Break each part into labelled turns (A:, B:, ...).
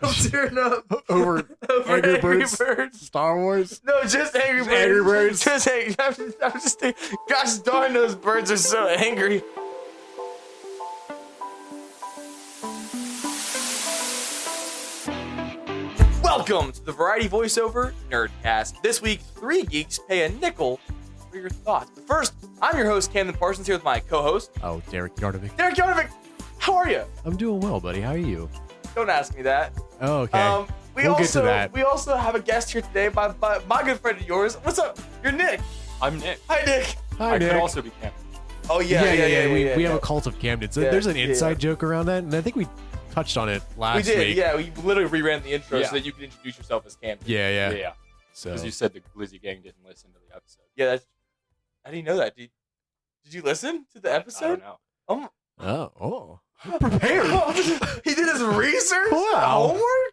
A: I'm tearing up
B: over Angry Birds, Star Wars.
A: No, just Angry Birds.
B: Angry Birds.
A: I'm just thinking, gosh darn, those birds are so angry. Welcome to the Variety Voiceover Nerdcast. This week, 3 geeks pay a nickel for your thoughts. But first, I'm your host, Camden Parsons, here with my co-host.
B: Oh, Derek Yardovic.
A: Derek Yardovic, how are you?
B: I'm doing well, buddy. How are you?
A: Don't ask me that.
B: Oh, okay.
A: We'll
B: get to that.
A: We also have a guest here today, my good friend of yours. What's up? You're Nick.
C: I'm Nick.
A: Hi, Nick.
B: Hi,
C: I
B: Nick.
C: could also be Camden.
A: Oh, yeah.
B: We have a cult of Camden. So there's an inside joke around that, and I think we touched on it last week.
A: We did, yeah. We literally reran the intro
C: Yeah.
A: so that you could introduce yourself as Camden.
B: Yeah. So
C: Because you said the Glizzy gang didn't listen to the episode.
A: Yeah, how do you know that? Did you listen to the
C: I
A: episode?
C: don't know.
B: Oh. Prepared.
A: He did his research?
B: Wow.
A: Homework?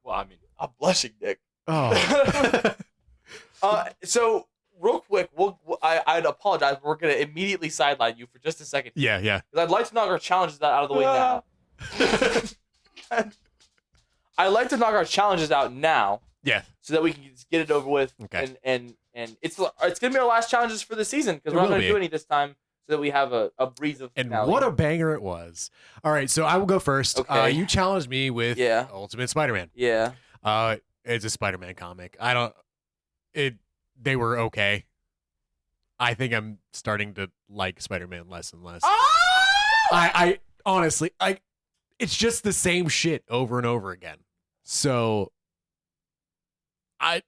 C: Well, I mean,
A: I'm blushing, Nick.
B: Oh.
A: So, real quick, I'd apologize, but we're going to immediately sideline you for just a second.
B: Yeah.
A: Because I'd like to knock our challenges out of the way now. I'd like to knock our challenges out now.
B: Yeah.
A: So that we can just get it over with.
B: Okay.
A: And it's going to be our last challenges for the season because
B: It
A: we're not
B: will
A: going to
B: be.
A: do any this time so that we have a breeze of
B: And
A: finale.
B: what a banger it was. All right, so I will go first.
A: Okay.
B: You challenged me with
A: Yeah.
B: Ultimate Spider-Man.
A: Yeah.
B: It's a Spider-Man comic. They were okay. I think I'm starting to like Spider-Man less and less. I honestly, it's just the same shit over and over again. So I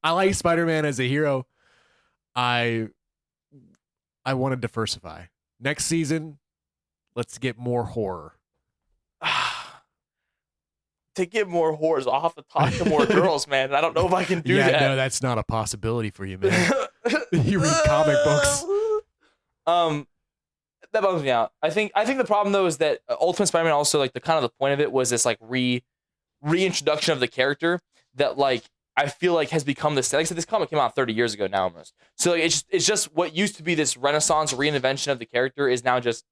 B: like Spider-Man as a hero. I want to diversify. Next season, let's get more horror.
A: To get more whores, I'll have to talk to more girls, man. I don't know if I can do that.
B: No, that's not a possibility for you, man. You read comic books.
A: That bums me out. I think the problem though is that Ultimate Spider-Man also like the kind of the point of it was this like reintroduction of the character that like I feel like has become this. Like I said, this comic came out 30 years ago now almost. So like, it's just what used to be this Renaissance reinvention of the character is now just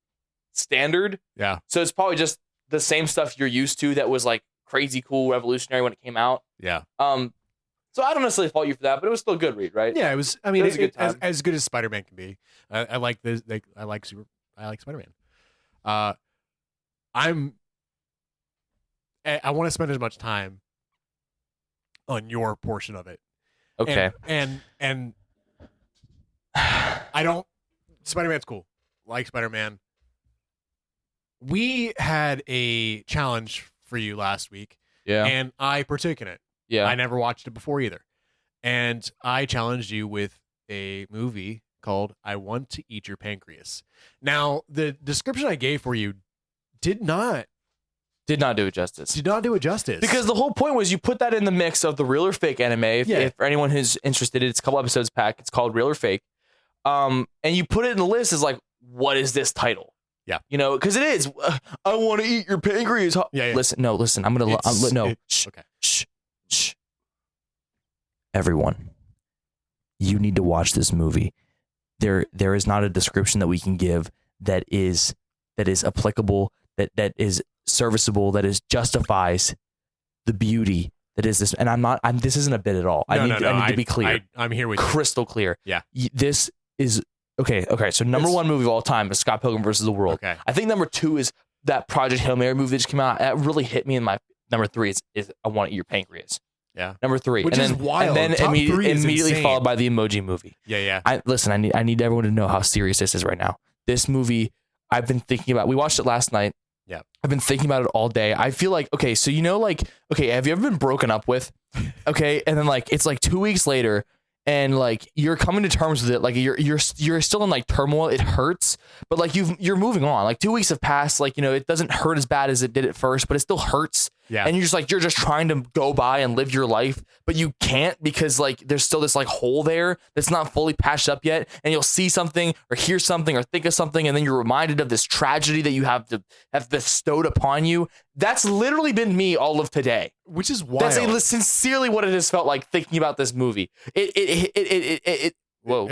A: standard.
B: Yeah.
A: So it's probably just the same stuff you're used to that was like crazy cool revolutionary when it came out.
B: Yeah.
A: So I don't necessarily fault you for that, but it was still a good read, right?
B: Yeah, it was. I mean,
A: It was a good time.
B: as good as Spider-Man can be. I like this. I like Spider-Man. I want to spend as much time on your portion of it.
A: Okay.
B: And I don't. Spider-Man's cool. Like Spider-Man. We had a challenge for you last week.
A: Yeah.
B: And I partook in it.
A: Yeah.
B: I never watched it before either. And I challenged you with a movie called I Want to Eat Your Pancreas. Now, the description I gave for you did not
A: Did not do it justice.
B: Because
A: the whole point was you put that in the mix of the real or fake anime. If for anyone who's interested, it's a couple episodes back. It's called Real or Fake. And you put it in the list as like, what is this title?
B: Yeah.
A: You know, because it is. I want to eat your pancreas.
B: Yeah.
A: Listen. I'm gonna. Shh.
B: Okay.
A: Shh. Everyone, you need to watch this movie. There is not a description that we can give that is applicable, that is serviceable, that justifies the beauty that is this. And this isn't a bit at all. I need to be clear.
B: I'm here with you.
A: Crystal clear.
B: Yeah.
A: This is okay. So number one movie of all time is Scott Pilgrim versus the World.
B: Okay.
A: I think number 2 is that Project Hail Mary movie that just came out. That really hit me in my number 3 is I Want to Eat Your Pancreas.
B: Yeah.
A: Number 3.
B: Which is wild.
A: And then
B: Top 3 is
A: immediately
B: insane.
A: followed by the Emoji Movie.
B: Yeah.
A: I need everyone to know how serious this is right now. This movie, I've been thinking about. We watched it last night.
B: Yeah.
A: I've been thinking about it all day. I feel like, okay, so you know, like, okay, have you ever been broken up with? Okay, and then like it's like 2 weeks later, and like you're coming to terms with it. Like you're still in like turmoil. It hurts, but like you're moving on. Like 2 weeks have passed. Like, you know, it doesn't hurt as bad as it did at first, but it still hurts.
B: Yeah.
A: And you're just trying to go by and live your life, but you can't because like there's still this like hole there that's not fully patched up yet. And you'll see something or hear something or think of something, and then you're reminded of this tragedy that you have bestowed upon you. That's literally been me all of today.
B: Which is wild.
A: That's sincerely what it has felt like thinking about this movie. Whoa,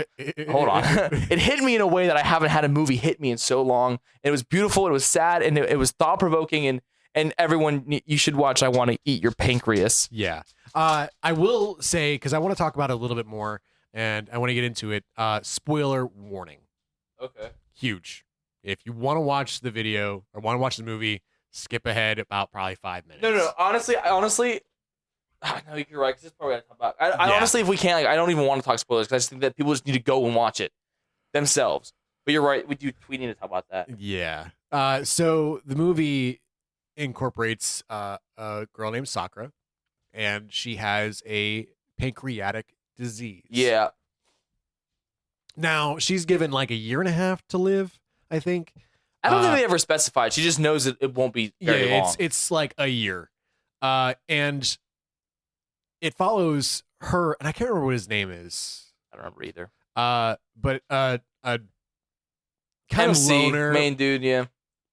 A: hold on. It hit me in a way that I haven't had a movie hit me in so long. It was beautiful. It was sad, and it was thought provoking, and And everyone, you should watch I Want to Eat Your Pancreas.
B: Yeah. I will say, because I want to talk about it a little bit more, and I want to get into it. Spoiler warning.
C: Okay.
B: Huge. If you want to watch the video or want to watch the movie, skip ahead about probably 5 minutes.
A: No. Honestly, no, you're right. Because this is probably gotta talk about. I honestly, if we can't, I don't even want to talk spoilers because I just think that people just need to go and watch it themselves. But you're right. We need to talk about that.
B: Yeah. So the movie incorporates a girl named Sakura, and she has a pancreatic disease.
A: Yeah.
B: Now she's given like a year and a half to live, I think.
A: I don't think they ever specified. She just knows that it won't be very long.
B: It's like a year. And it follows her, and I can't remember what his name is.
A: I don't remember either.
B: But a kind
A: MC,
B: of loner,
A: main dude, yeah.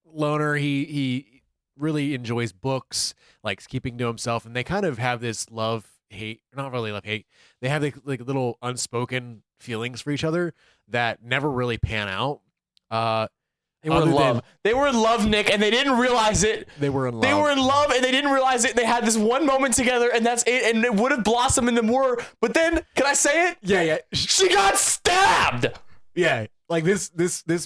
B: Loner. He really enjoys books, likes keeping to himself, and they kind of have this love-hate, not really love-hate. They have like little unspoken feelings for each other that never really pan out.
A: They were in love. They were in love, Nick, and they didn't realize it.
B: They were in love.
A: They were in love, and they didn't realize it. They had this one moment together, and that's it. And it would have blossomed into more. But then, can I say it?
B: Yeah.
A: She got stabbed.
B: Yeah, like this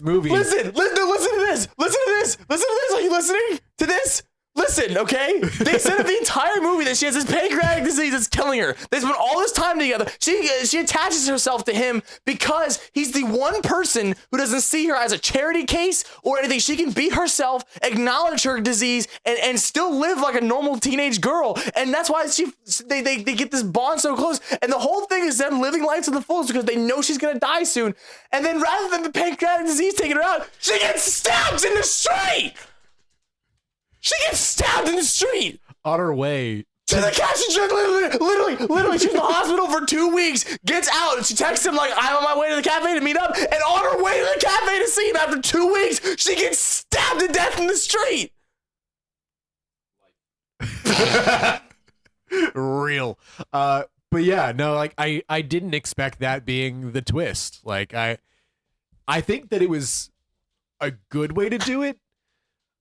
B: movie.
A: Listen to this. Listen to this. Are you listening to this? Listen, okay? They said in the entire movie that she has this pancreatic disease that's killing her. They spent all this time together. She attaches herself to him because he's the one person who doesn't see her as a charity case or anything. She can be herself, acknowledge her disease, and still live like a normal teenage girl. And that's why they get this bond so close. And the whole thing is them living life to the fullest because they know she's going to die soon. And then rather than the pancreatic disease taking her out, she gets stabbed in the street. She gets stabbed in the street
B: on her way
A: to the cash truck. Literally, she's in the hospital for 2 weeks. Gets out and she texts him like, "I'm on my way to the cafe to meet up." And on her way to the cafe to see him after 2 weeks, she gets stabbed to death in the street.
B: Real. But yeah, no, like I didn't expect that being the twist. Like I think that it was a good way to do it.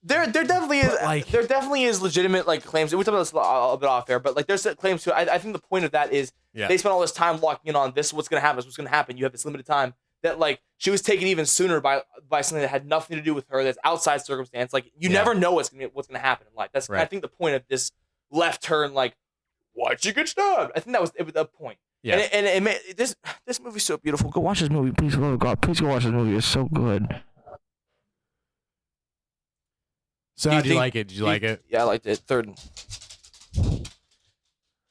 A: There definitely is legitimate like claims. We talked about this a bit off air, but like there's claims to. I think the point of that is they spent all this time locking in on this. Is what's gonna happen? This is what's gonna happen. You have this limited time. That like she was taken even sooner by something that had nothing to do with her. That's outside circumstance. Like you never know what's gonna happen in life. That's I think the point of this left turn. Like why'd she get stabbed? I think that was the point. Yeah. And it made, this movie's so beautiful. Go watch this movie, please. Oh God, please go watch this movie. It's so good.
B: So how did you like it? Did you like it?
A: Yeah, I liked it. Third. Do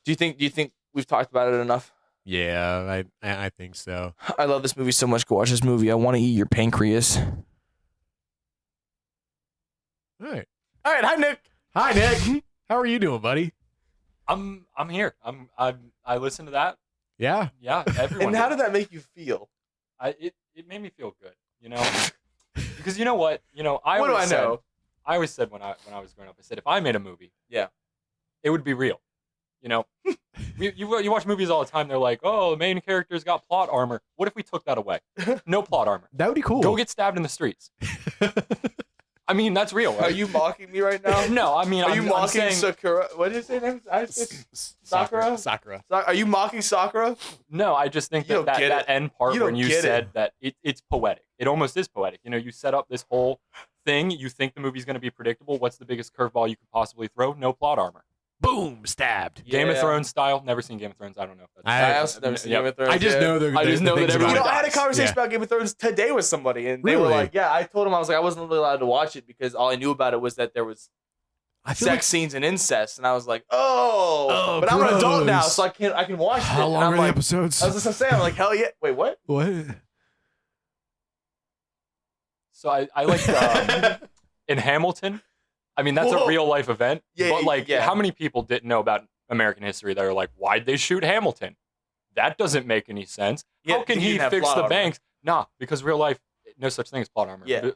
A: you think we've talked about it enough?
B: Yeah, I think so.
A: I love this movie so much. Go watch this movie. I Want to Eat Your Pancreas.
B: All right.
A: Hi, Nick.
B: Hi, Nick. How are you doing, buddy?
C: I'm here. I listened to that.
B: Yeah.
C: Yeah. Everyone.
A: And how did that make you feel?
C: It made me feel good. You know, because you know what? You know, I always said when I was growing up, I said if I made a movie, it would be real. You know, you watch movies all the time. They're like, oh, the main character's got plot armor. What if we took that away? No plot armor.
B: That would be cool.
C: Go get stabbed in the streets. I mean, that's real. Right?
A: Are you mocking me right now?
C: No, I mean,
A: I'm mocking Sakura? What did you say name? Sakura?
B: Sakura.
A: Are you mocking Sakura?
C: No, I just think that end part when you said that it's poetic. It almost is poetic. You know, you set up this whole thing. You think the movie's going to be predictable. What's the biggest curveball you could possibly throw? No plot armor.
B: Boom, stabbed.
C: Game of Thrones style. Never seen Game of Thrones. I don't know if that's.
A: I also never seen Game of Thrones.
B: I just know that
A: everyone. I had a conversation about Game of Thrones today with somebody, and they were like, "Yeah." I told them I was like, I wasn't really allowed to watch it because all I knew about it was that there was sex scenes and incest, and I was like, "Oh, but gross. I'm an adult now, so I can watch it."
B: How long are the episodes?
A: I was just saying, I'm like, "Hell yeah!" Wait, what?
B: What?
C: So I like in Hamilton. I mean, that's a real life event. Yeah, but how many people didn't know about American history that are like, why'd they shoot Hamilton? That doesn't make any sense. How can he fix the banks? Nah, because real life, no such thing as plot armor.
A: Yeah.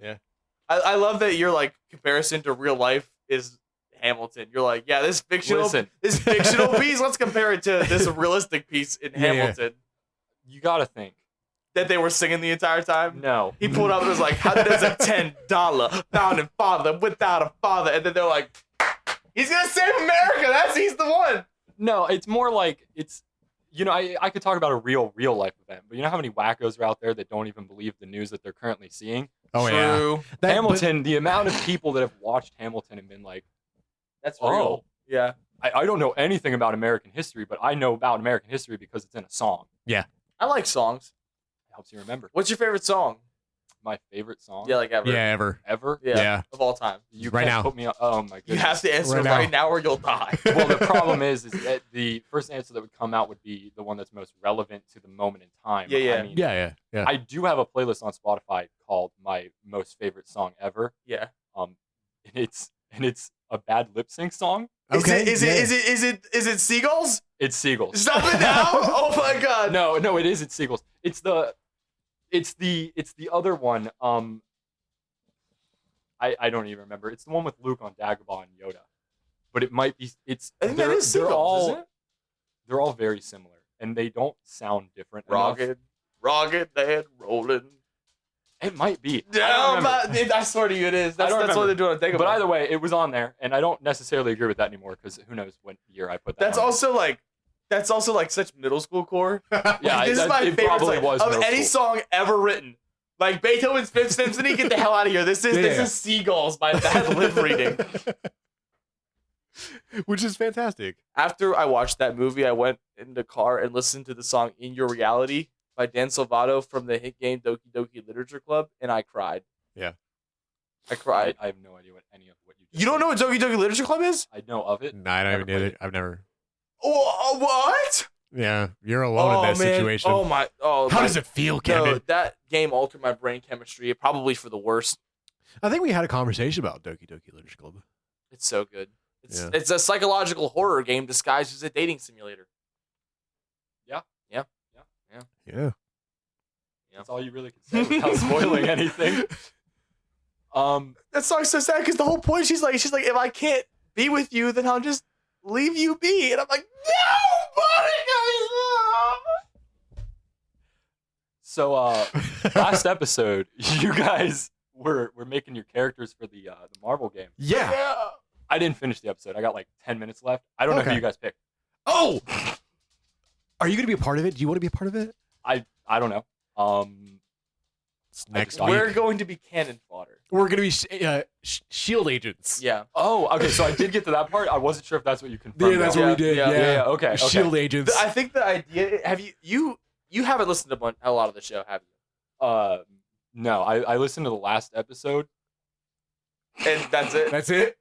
A: I love that your like comparison to real life is Hamilton. You're like, yeah, this fictional piece. Let's compare it to this realistic piece in Hamilton.
C: You gotta think.
A: That they were singing the entire time?
C: No.
A: He pulled up and was like, how does a $10 founding father without a father? And then they're like, He's gonna save America. He's the one.
C: No, it's more like it's. I could talk about a real life event, but you know how many wackos are out there that don't even believe the news that they're currently seeing?
B: Oh
A: True.
B: yeah.
C: Hamilton, the amount of people that have watched Hamilton and been like,
A: that's real. Yeah.
C: I don't know anything about American history, but I know about American history because it's in a song.
B: Yeah.
A: I like songs.
C: It helps you remember.
A: What's your favorite song?
C: My favorite song?
A: Yeah, like ever.
B: Yeah, ever.
C: Ever?
B: Yeah.
A: Of all time.
C: You
B: Right
C: can't
B: now.
C: put me on. Oh my goodness.
A: You have to answer right now or you'll die.
C: Well, the problem is that the first answer that would come out would be the one that's most relevant to the moment in time.
A: Yeah.
C: I mean,
B: Yeah.
C: I do have a playlist on Spotify called My Most Favorite Song Ever.
A: Yeah.
C: And it's a bad lip sync song.
B: Okay.
A: Is it Seagulls?
C: It's Seagulls.
A: Stop it now! Oh my god.
C: No, it is. It's Seagulls. It's the other one. I don't even remember. It's the one with Luke on Dagobah and Yoda. But it might be.
A: I think that is Seagulls, isn't it?
C: They're all very similar, and they don't sound different. enough.
A: Rocket, and rolling.
C: It might be.
A: I swear to you, it is. That's what they're doing on Dagobah.
C: But either way, it was on there, and I don't necessarily agree with that anymore because who knows what year I put that.
A: That's also like such middle school core.
C: Yeah,
A: this is my favorite
C: probably
A: song
C: was
A: of
C: middle
A: any
C: school.
A: song ever written. Like Beethoven's Fifth Symphony, get the hell out of here. This is Seagulls by bad lip reading.
B: Which is fantastic.
A: After I watched that movie, I went in the car and listened to the song "In Your Reality" by Dan Salvato from the hit game Doki Doki Literature Club, and I cried.
B: Yeah.
A: I cried.
C: I have no idea what any of what you.
A: You don't know what Doki Doki Literature Club is?
C: I know of it.
B: No, I don't even get it. I've never.
A: Oh, what?
B: Yeah, you're alone in that situation.
A: How
B: does it feel, Kevin?
A: No, that game altered my brain chemistry, probably for the worst.
B: I think we had a conversation about Doki Doki Literature Club.
A: It's so good. It's a psychological horror game disguised as a dating simulator.
B: Yeah.
C: That's all you really can say without spoiling anything.
A: That song's so sad because the whole point she's like, if I can't be with you, then I'll just leave you be. And I'm like, no, buddy.
C: So last episode, you guys were making your characters for the Marvel game.
B: Yeah.
C: I didn't finish the episode. I got like 10 minutes left. I don't know who you guys picked.
B: Oh! Are you going to be a part of it? Do you want to be a part of it?
C: I don't know.
B: Next
A: We're going to be cannon fodder.
B: We're going to be shield agents.
A: Yeah.
C: Oh, okay. So I did get to that part. I wasn't sure if that's what you confirmed.
B: Yeah, that's what we did.
A: Yeah.
C: Okay.
B: Shield agents.
A: I think the idea. Have you haven't listened to a lot of the show, have you?
C: No. I listened to the last episode,
A: and that's it.
B: That's it.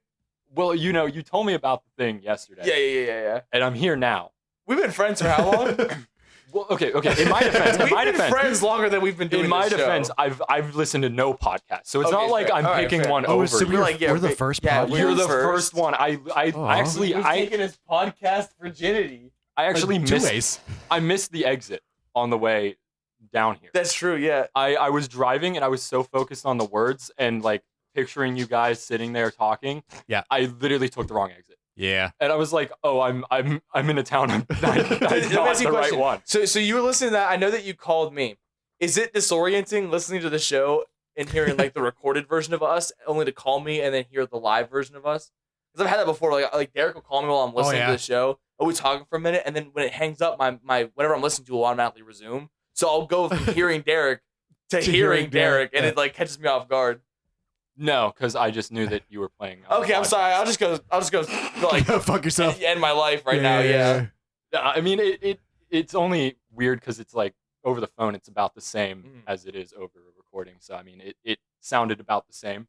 C: Well, you told me about the thing yesterday.
A: Yeah.
C: And I'm here now.
A: We've been friends for how long?
C: Well, okay. In my defense,
A: we've been friends longer than we've been doing.
C: In my
A: this
C: defense,
A: show.
C: I've listened to no podcast, so it's not like
A: fair.
C: I'm picking
A: fair.
C: one
B: Oh,
C: over.
B: so
C: you.
B: we're the first podcast.
C: You're the
A: first.
C: first one. I
A: taking his podcast virginity.
B: Two ways.
C: I missed the exit on the way down here.
A: That's true. Yeah.
C: I was driving and I was so focused on the words and like picturing you guys sitting there talking.
B: Yeah.
C: I literally took the wrong exit.
B: Yeah.
C: And I was like, oh, I'm in a town. I'm not the right one.
A: So you were listening to that. I know that you called me. Is it disorienting listening to the show and hearing like the recorded version of us, only to call me and then hear the live version of us? Because I've had that before. Like Derek will call me while I'm listening to the show. Are we talking for a minute? And then when it hangs up, my whatever I'm listening to will automatically resume. So I'll go from hearing Derek to hearing Derek, and it like catches me off guard.
C: No, because I just knew that you were playing.
A: Okay, I'm sorry. I'll just go like
B: fuck yourself.
A: End my life right now. Yeah.
C: I mean, it's only weird because it's like over the phone, it's about the same as it is over a recording. So I mean, it sounded about the same.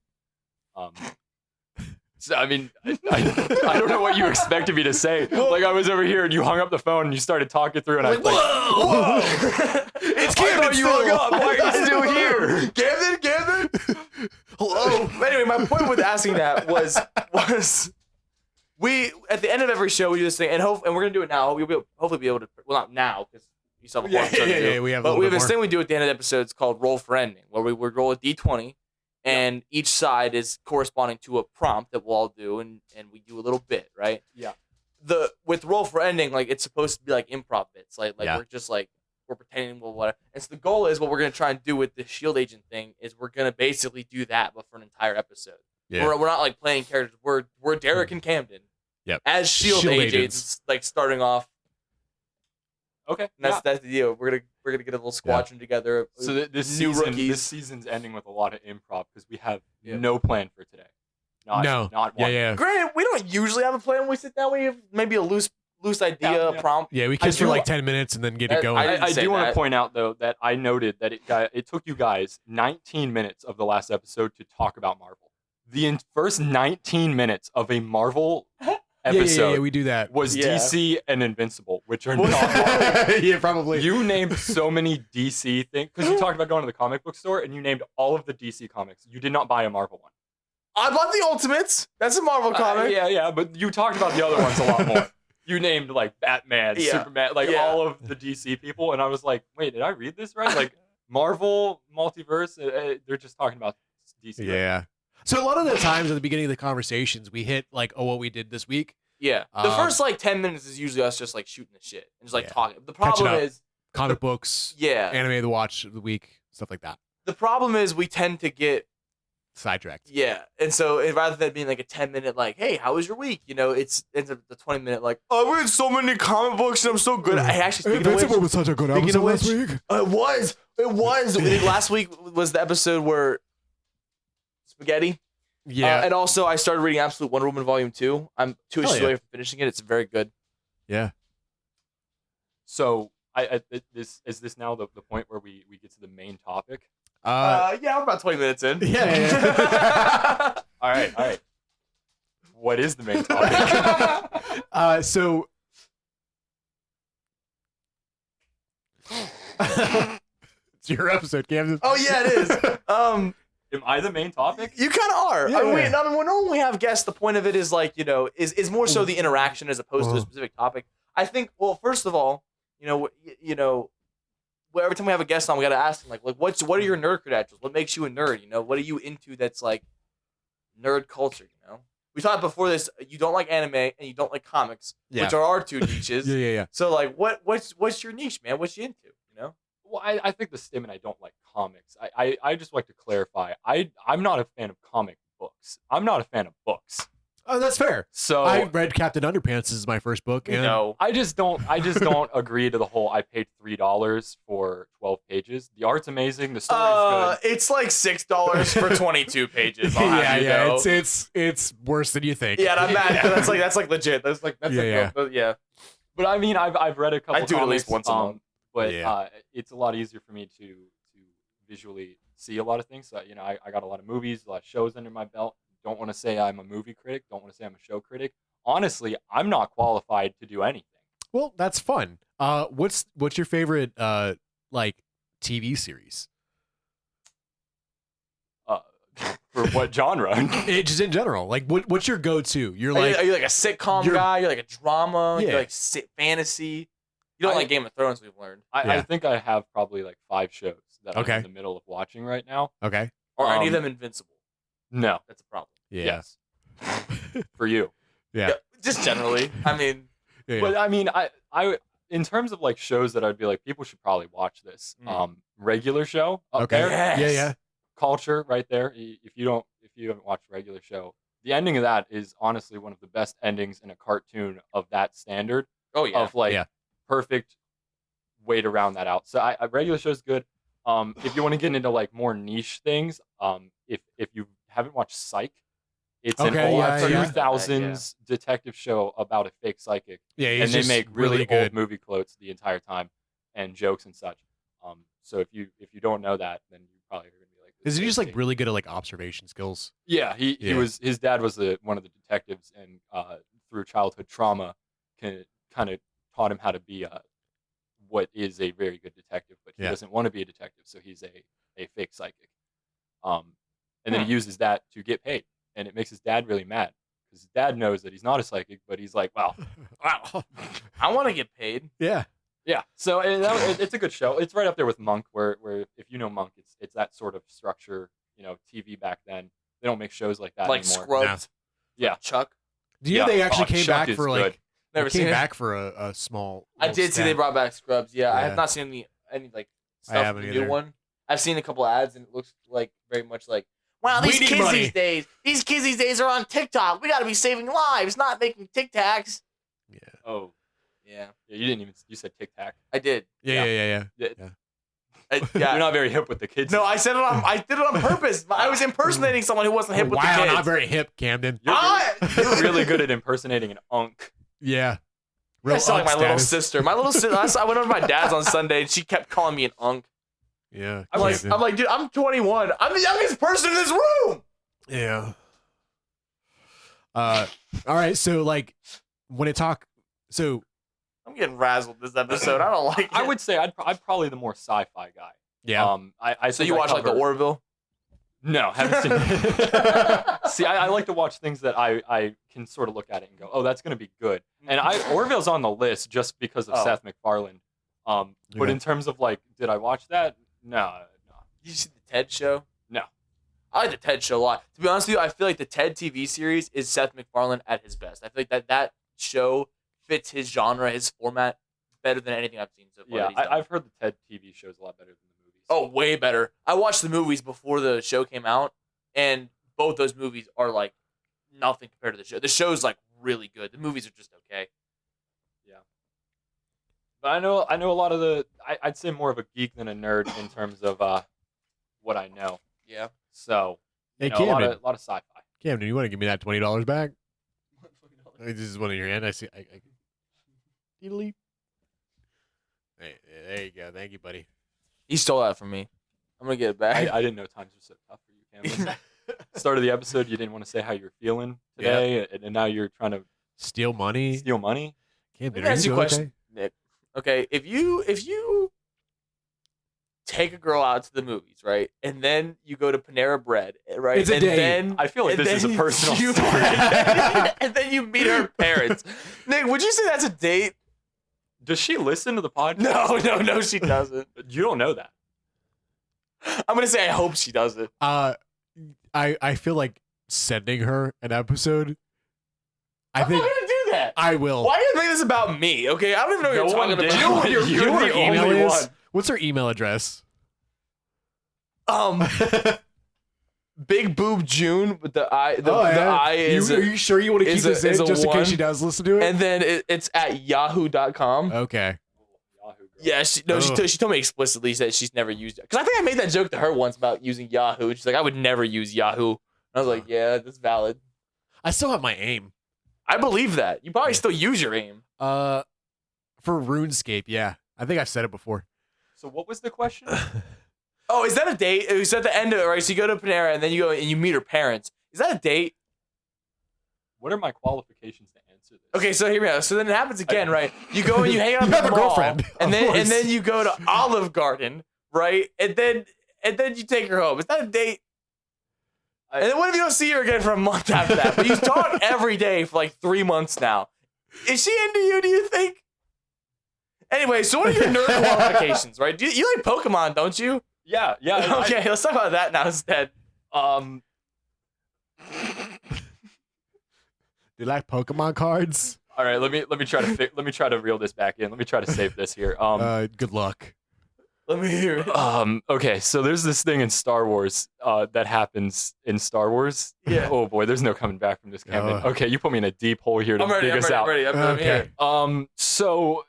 C: So I mean, I don't know what you expected me to say. Like I was over here and you hung up the phone and you started talking through, and I was like,
A: whoa! It's Camden. You hung up. Why are you still here? Camden. Hello. But anyway, my point with asking that was we at the end of every show we do this thing, and we're gonna do it now. We'll hopefully be able to. Well, not now because you still have a lot of stuff to do.
B: Yeah, we have.
A: But we have this thing we do at the end of the episodes called Roll for Ending, where we roll a d20. And each side is corresponding to a prompt that we'll all do, and we do a little bit, right?
C: Yeah.
A: With Roll for Ending, like it's supposed to be like improv bits, like we're just like we're pretending whatever. And so the goal is what we're gonna try and do with the Shield Agent thing is we're gonna basically do that, but for an entire episode.
B: Yeah.
A: We're not like playing characters. We're Derek and Camden.
B: Yep.
A: as Shield agents, like starting off.
C: Okay,
A: That's the deal. We're gonna get a little squadron together.
C: So this season's ending with a lot of improv because we have
A: Yep.
C: no plan for today. Not one.
B: Yeah.
A: Granted, we don't usually have a plan when we sit down. We have maybe a loose idea, prompt.
B: Yeah, we kiss for like 10 minutes and then get it going.
C: I do want to point out though that I noted that it took you guys 19 minutes of the last episode to talk about Marvel. The first 19 minutes of a Marvel episode
B: yeah, we do that.
C: was DC and Invincible, which are not
B: yeah, probably.
C: You named so many DC things because you talked about going to the comic book store and you named all of the DC comics. You did not buy a Marvel one.
A: I bought the Ultimates. That's a Marvel comic.
C: Yeah, but you talked about the other ones a lot more. You named like Batman, Superman, like all of the DC people, and I was like, wait, did I read this right? Like Marvel multiverse, they're just talking about DC.
B: Yeah. Right? So a lot of the times at the beginning of the conversations, we hit like, what we did this week.
A: Yeah. The first like 10 minutes is usually us just like shooting the shit and just like talking. The problem is
B: comic books, anime to watch of the week, stuff like that.
A: The problem is we tend to get
B: sidetracked.
A: Yeah. And so rather than being like a 10-minute like, hey, how was your week? You know, it's the 20-minute like, oh, I read so many comic books and I'm so good. I actually speaking of which,
B: was such a good episode last week.
A: It was. Last week was the episode where spaghetti.
B: Yeah.
A: And also I started reading Absolute Wonder Woman Volume 2. I'm 2 issues away from finishing it. It's very good.
B: Yeah.
C: So is this now the point where we get to the main topic?
A: Yeah, we're about 20 minutes in.
B: Yeah.
C: All right. What is the main topic?
B: So it's your episode, Cam.
A: Oh yeah, it is.
C: Am I the main topic?
A: You kind of are.
B: Yeah.
A: I mean, when we have guests, the point of it is like, is more so the interaction as opposed to a specific topic. I think. Well, first of all, every time we have a guest on, we got to ask them like, what are your nerd credentials? What makes you a nerd? What are you into that's like nerd culture? We talked before this. You don't like anime and you don't like comics, which are our two niches.
B: Yeah.
A: So like, what's your niche, man? What's you into?
C: Well, I think the statement I don't like comics. I just like to clarify. I'm not a fan of comic books. I'm not a fan of books.
B: Oh, that's fair.
C: So
B: I read Captain Underpants as my first book. And
C: I just don't agree to the whole I paid $3 for 12 pages. The art's amazing. The story's good.
A: It's like $6 for 22 pages.
B: Yeah. It's worse than you think.
A: Yeah, I'm mad. That's like legit. That's yeah.
C: But I mean, I've read a couple.
A: I do
C: comics,
A: at least once a month.
C: But it's a lot easier for me to visually see a lot of things. So I got a lot of movies, a lot of shows under my belt. Don't want to say I'm a movie critic. Don't want to say I'm a show critic. Honestly, I'm not qualified to do anything.
B: Well, that's fun. What's your favorite like TV series?
C: For what genre?
B: Just in general. Like what's your go-to?
A: Are you like a sitcom guy? You're like a drama?
B: Yeah.
A: You're like fantasy? You don't like Game of Thrones, we've learned.
C: I think I have probably like 5 shows that I'm in the middle of watching right now.
B: Okay.
A: Are any of them Invincible?
C: No.
A: That's a problem.
B: Yeah.
C: Yes. For you.
B: Yeah.
A: Just generally. I mean.
B: Yeah.
C: But I mean, I in terms of like shows that I'd be like, people should probably watch this. Regular Show up there.
A: Yes.
B: Yeah.
C: Culture right there. If you haven't watched Regular Show, the ending of that is honestly one of the best endings in a cartoon of that standard.
A: Oh yeah.
C: Of like perfect way to round that out. So I Regular Show is good. If you want to get into like more niche things, if you haven't watched Psych, it's an old 2000s detective show about a fake psychic.
B: Yeah,
C: and they make really old movie quotes the entire time and jokes and such. So if you don't know that, then you probably are gonna be like,
B: is he just like really good at like observation skills?
C: Yeah, his dad was one of the detectives, and through childhood trauma, kind of taught him how to be what is a very good detective, but he doesn't want to be a detective, so he's a fake psychic. And then he uses that to get paid, and it makes his dad really mad because his dad knows that he's not a psychic, but he's like, wow,
A: I want to get paid.
B: Yeah.
C: So it's a good show. It's right up there with Monk, where if you know Monk, it's that sort of structure. TV back then, they don't make shows like that
A: like
C: anymore.
A: Scrubs.
C: Yeah,
A: Chuck.
B: Do you know they actually came
C: Chuck
B: back for
C: is
B: like?
C: good.
A: Never
B: came
A: seen
B: back for a small.
A: I did see they brought back Scrubs. Yeah, I have not seen any like stuff
B: haven't
A: from the new
B: either.
A: one. I've seen a couple ads and it looks like very much like Wow,
B: We need money.
A: these kids these days are on TikTok. We got to be saving lives, not making Tic Tacs.
B: Yeah.
C: Oh,
A: Yeah,
C: yeah. You didn't even. You said Tic Tac.
A: I did.
B: Yeah.
C: You're not very hip with the kids.
A: No, I said it on. I did it on purpose. I was impersonating someone who wasn't hip with the
B: Wow,
A: kids.
B: not very hip, Camden.
C: You're really good at impersonating an unk.
B: Yeah.
A: I sound like my little
B: status.
A: sister. My little sister. I went over to my dad's on Sunday, and she kept calling me an unk.
B: Yeah.
A: I'm like, dude, I'm 21. I'm the youngest person in this room.
B: Yeah. All right. So like, when it talk, so
A: I'm getting razzled this episode. I don't like it.
C: I would say I'm probably the more sci-fi guy.
B: yeah.
C: I
A: So
C: think
A: you
C: I
A: watch like the
C: cover-
A: Orville?
C: No, haven't seen it. See, I like to watch things that I can sort of look at it and go, oh, that's going to be good. And Orville's on the list just because of Seth MacFarlane. But
B: Okay.
C: in terms of like, did I watch that? No.
A: Did you see the TED show?
C: No.
A: I like the TED show a lot. To be honest with you, I feel like the TED TV series is Seth MacFarlane at his best. I feel like that show fits his genre, his format better than anything I've seen so far.
C: Yeah,
A: that he's done.
C: I've heard the TED TV show is a lot better than the movies.
A: Oh, way better. I watched the movies before the show came out, and both those movies are like nothing compared to the show. The show's like really good. The movies are just okay.
C: But I know a lot of the. I'd say more of a geek than a nerd in terms of what I know.
A: Yeah.
C: So
B: Hey,
C: you know,
B: Camden.
C: a lot of sci-fi.
B: Camden, you want to give me that $20 back? This is one in your hand. I see. Delete. Hey, there you go. Thank you, buddy.
A: He stole that from me. I'm gonna get it back.
C: I didn't know times were so tough for you, Cameron. Start of the episode, you didn't want to say how you're feeling today, and now you're trying to
B: Steal money.
C: steal money.
B: Camden,
A: Let me
B: are
A: ask you a
B: doing
A: question, Nick. Okay, if you take a girl out to the movies, right, and then you go to Panera Bread, right,
B: It's a
A: and
B: date.
A: then
C: I feel like
A: and
C: this is a
A: then
C: personal
A: you-
C: story.
A: and then you meet her parents. Nick, would you say that's a date?
C: Does she listen to the podcast?
A: No, she doesn't.
C: You don't know that.
A: I'm gonna say I hope she doesn't.
B: I feel like sending her an episode.
A: I'm not gonna do that.
B: I will.
A: Why are you making this about me? Okay, I don't even know what
C: No
A: you're
C: one
A: talking
C: did.
A: about. You know what
C: You
A: you're
C: were
A: the
C: the
A: only
B: email is?
A: one.
B: What's her email address?
A: Big boob June with the I. The
B: yeah.
A: I is,
B: Are you sure you want to keep
A: is a-
B: this in
A: is a
B: just in
A: one.
B: case she does listen to it?
A: and then it's at yahoo.com.
B: Okay.
C: Yahoo girl.
A: Yeah, she told me explicitly that she's never used it. Because I think I made that joke to her once about using Yahoo. And she's like, I would never use Yahoo. And I was like, yeah, that's valid.
B: I still have my aim.
A: I believe that. You probably still use your aim.
B: For RuneScape, yeah. I think I've said it before.
C: So what was the question?
A: Oh, is that a date? It was at the end of it, right? So you go to Panera and then you go and you meet her parents. Is that a date?
C: What are my qualifications to answer this?
A: Okay, so here we go. So then it happens again, right? You go and you hang out
B: You
A: at the
B: have a
A: mall,
B: girlfriend,
A: and
B: of
A: then
B: course.
A: you go to Olive Garden, right? And then you take her home. Is that a date? And then what if you don't see her again for a month after that? But you talk every day for like 3 months now. Is she into you, do you think? Anyway, so what are your nerd qualifications, right? You like Pokemon, don't you?
C: Yeah.
A: Okay, let's talk about that now instead.
B: Do you like Pokemon cards?
C: All right, let me try to reel this back in. Let me try to save this here.
B: Good luck.
A: Let me hear it.
C: Okay, so there's this thing in Star Wars that happens in Star Wars.
A: Yeah.
C: Oh boy, there's no coming back from this, Camden.
B: Oh.
C: Okay, you put me in a deep hole here to
A: I'm ready.
C: dig us
A: I'm
C: out.
A: ready. I'm
B: Okay.
A: here.
C: So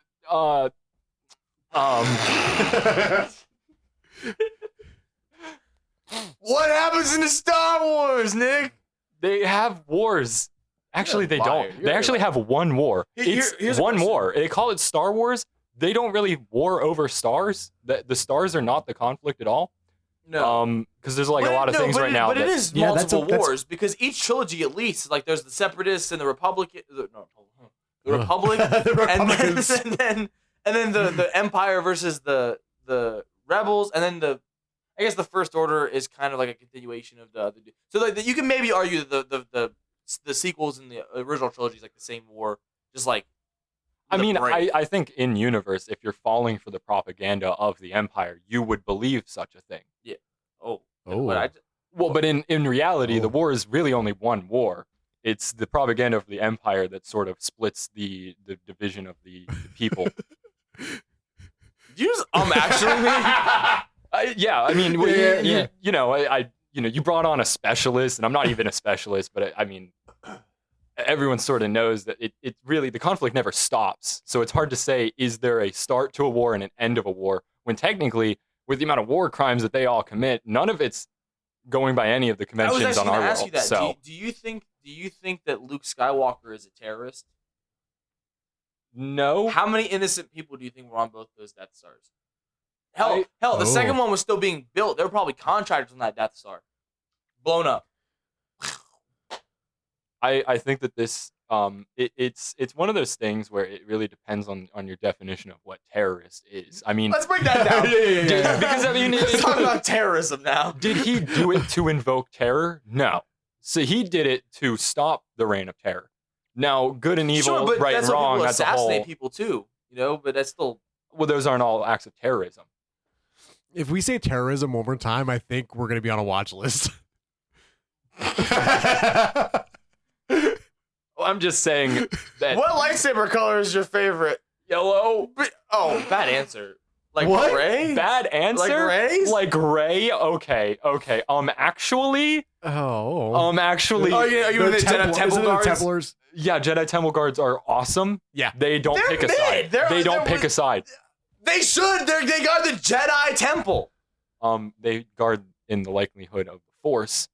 A: What happens in the Star Wars, Nick?
C: they have wars. Actually,
A: You're
C: they
A: a liar.
C: don't.
A: You're
C: They
A: a
C: actually have one war. It's
A: here's a
C: one
A: question.
C: war. They call it Star Wars. They don't really war over stars. The stars are not the conflict at all. Because there's like a lot of things right now.
A: But it
C: that-
A: is
B: Yeah,
A: multiple
B: that's-
A: wars because each trilogy, at least, like there's the Separatists and the Republican, the Republic,
B: The Republicans.
A: and then the Empire versus the Rebels, and then I guess the First Order is kind of like a continuation of the other. So like you can maybe argue that the sequels in the original trilogy is like the same war, just like.
C: I
A: the
C: mean,
A: break.
C: I think in universe, if you're falling for the propaganda of the Empire, you would believe such a thing.
A: Oh.
B: Oh.
A: But
C: Well, but in reality, the
B: Oh.
C: war is really only one war. It's the propaganda of the Empire that sort of splits the division of the people.
A: you just actually me.
C: Yeah, I mean,
B: Yeah.
C: you know, you brought on a specialist, and I'm not even a specialist, but I mean, everyone sort of knows that it really, the conflict never stops. So it's hard to say, is there a start to a war and an end of a war, when technically, with the amount of war crimes that they all commit, none of it's going by any of the conventions on our world.
D: Ask you that.
C: So,
D: do you think that Luke Skywalker is a terrorist?
C: no.
D: How many innocent people do you think were on both those Death Stars? Hell, the second one was still being built. There were probably contractors on that Death Star. Blown up.
C: I think that this it's one of those things where it really depends on your definition of what terrorist is. I mean,
D: Let's break that down.
C: Because I mean,
D: let's talk about terrorism now.
C: Did he do it to invoke terror? No. So he did it to stop the reign of terror. Now, good and evil,
D: Sure, but
C: right and wrong, that's a whole.
D: Assassinate people too, but that's still.
C: Well, those aren't all acts of terrorism.
B: If we say terrorism one more time, I think we're going to be on a watch list.
C: Well, I'm just saying that.
D: What lightsaber color is your favorite?
C: Yellow.
D: Oh, bad answer. Like
B: What?
D: gray?
C: Bad answer.
D: Like Rey's?
C: Like gray. Okay. Actually. Actually.
D: Oh, yeah, you mean the Jedi Temple Guards?
B: Templars?
C: Yeah, Jedi Temple Guards are awesome.
B: Yeah.
C: They don't
D: They're
C: pick a
D: mid.
C: side. They don't pick a side.
D: They should. They guard the Jedi Temple.
C: They guard in the likelihood of the Force.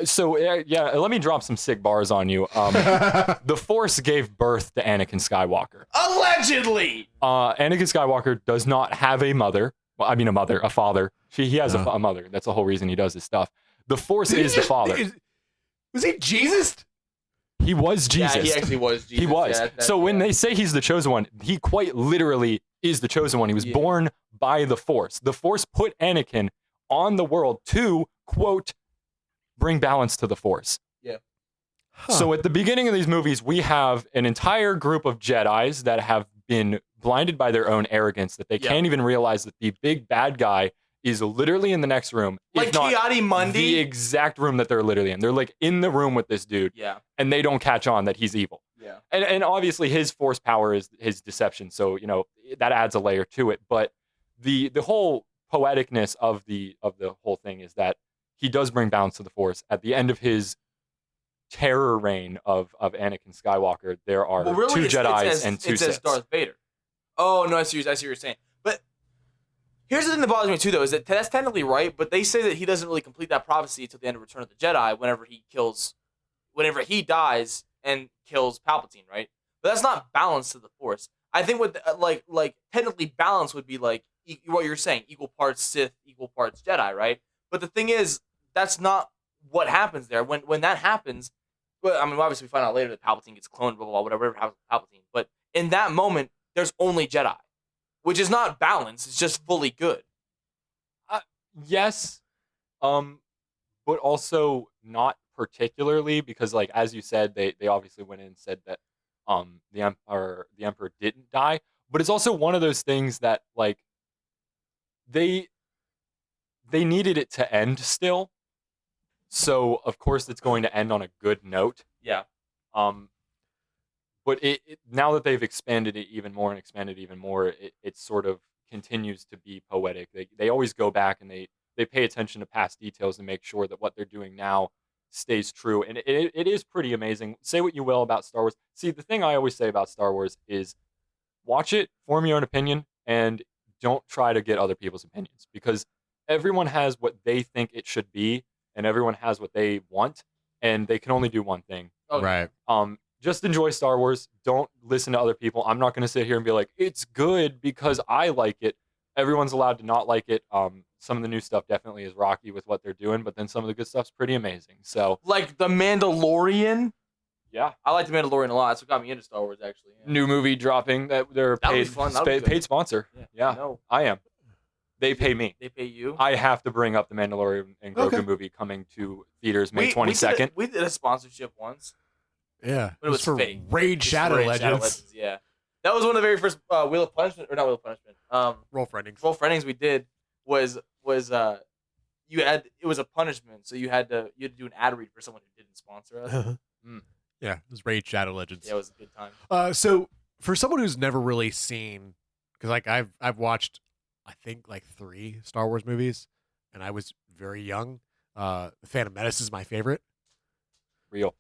C: So yeah, let me drop some sick bars on you. The Force gave birth to Anakin Skywalker.
D: Allegedly.
C: Anakin Skywalker does not have a mother. Well, I mean a father. He has a mother. That's the whole reason he does this stuff. The Force is the father.
B: Was he Jesus?
C: He was Jesus.
D: Yeah, he actually was Jesus.
C: He was. So when they say he's the chosen one, he quite literally is the chosen one. He was born by the Force. The Force put Anakin on the world to, quote, bring balance to the Force.
D: Yeah.
B: Huh.
C: So at the beginning of these movies, we have an entire group of Jedis that have been blinded by their own arrogance, that they can't even realize that the big bad guy is literally in the next room.
D: Like
C: if not
D: Ki-Adi-Mundi?
C: the exact room that they're literally in. They're like in the room with this dude.
D: Yeah.
C: And they don't catch on that he's evil.
D: Yeah.
C: And obviously his Force power is his deception. So, that adds a layer to it. But the whole poeticness of the whole thing is that he does bring balance to the Force. At the end of his terror reign of Anakin Skywalker, there are two Jedis and two
D: It says
C: Siths.
D: Darth Vader. Oh, no, I see what you're saying. But here's the thing that bothers me, too, though, is that that's technically right, but they say that he doesn't really complete that prophecy until the end of Return of the Jedi, whenever he dies and kills Palpatine, right? But that's not balance to the Force. I think what like technically balance would be like what you're saying, equal parts Sith, equal parts Jedi, right? But the thing is, that's not what happens there. When that happens, well, I mean, obviously we find out later that Palpatine gets cloned, blah, blah, blah, whatever happens with Palpatine. But in that moment, there's only Jedi, which is not balance. It's just fully good.
C: Yes, but also not particularly, because, like, as you said, they obviously went in and said that the Emperor didn't die. But it's also one of those things that, like, they needed it to end still. So of course it's going to end on a good note.
D: Yeah.
C: But it now that they've expanded it even more, it sort of continues to be poetic. They always go back and they pay attention to past details and make sure that what they're doing now stays true. And it is pretty amazing. Say what you will about Star Wars. See, the thing I always say about Star Wars is watch it, form your own opinion, and don't try to get other people's opinions, because everyone has what they think it should be, and everyone has what they want, and they can only do one thing.
B: Right.
C: Just enjoy Star Wars. Don't listen to other people. I'm not going to sit here and be like, it's good because I like it. Everyone's allowed to not like it. Some of the new stuff definitely is rocky with what they're doing, but then some of the good stuff's pretty amazing. So,
D: Like The Mandalorian.
C: yeah.
D: I like The Mandalorian a lot. That's what got me into Star Wars, actually. Yeah.
C: New movie dropping that they're
D: That'll be
C: paid,
D: fun. That'll be good.
C: paid sponsor. Yeah,
D: No.
C: I am. They pay me.
D: They pay you.
C: I have to bring up the Mandalorian and Grogu
B: Okay.
C: movie coming to theaters May
D: We
C: 22nd.
D: We did a sponsorship once.
B: Yeah.
D: But it was
B: for
D: fake.
B: Raid Shadow
D: Raid
B: Legends.
D: Yeah. That was one of the very first Wheel of Punishment, or not Wheel of Punishment.
B: Roll for endings.
D: Roll for Endings we did was it was a punishment, so you had to do an ad read for someone who didn't sponsor us.
B: Yeah, it was Raid Shadow Legends.
D: Yeah, it was a good time.
B: So for someone who's never really seen, because like I've watched, I think like 3 Star Wars movies. and I was very young. The Phantom Menace is my favorite.
C: Real.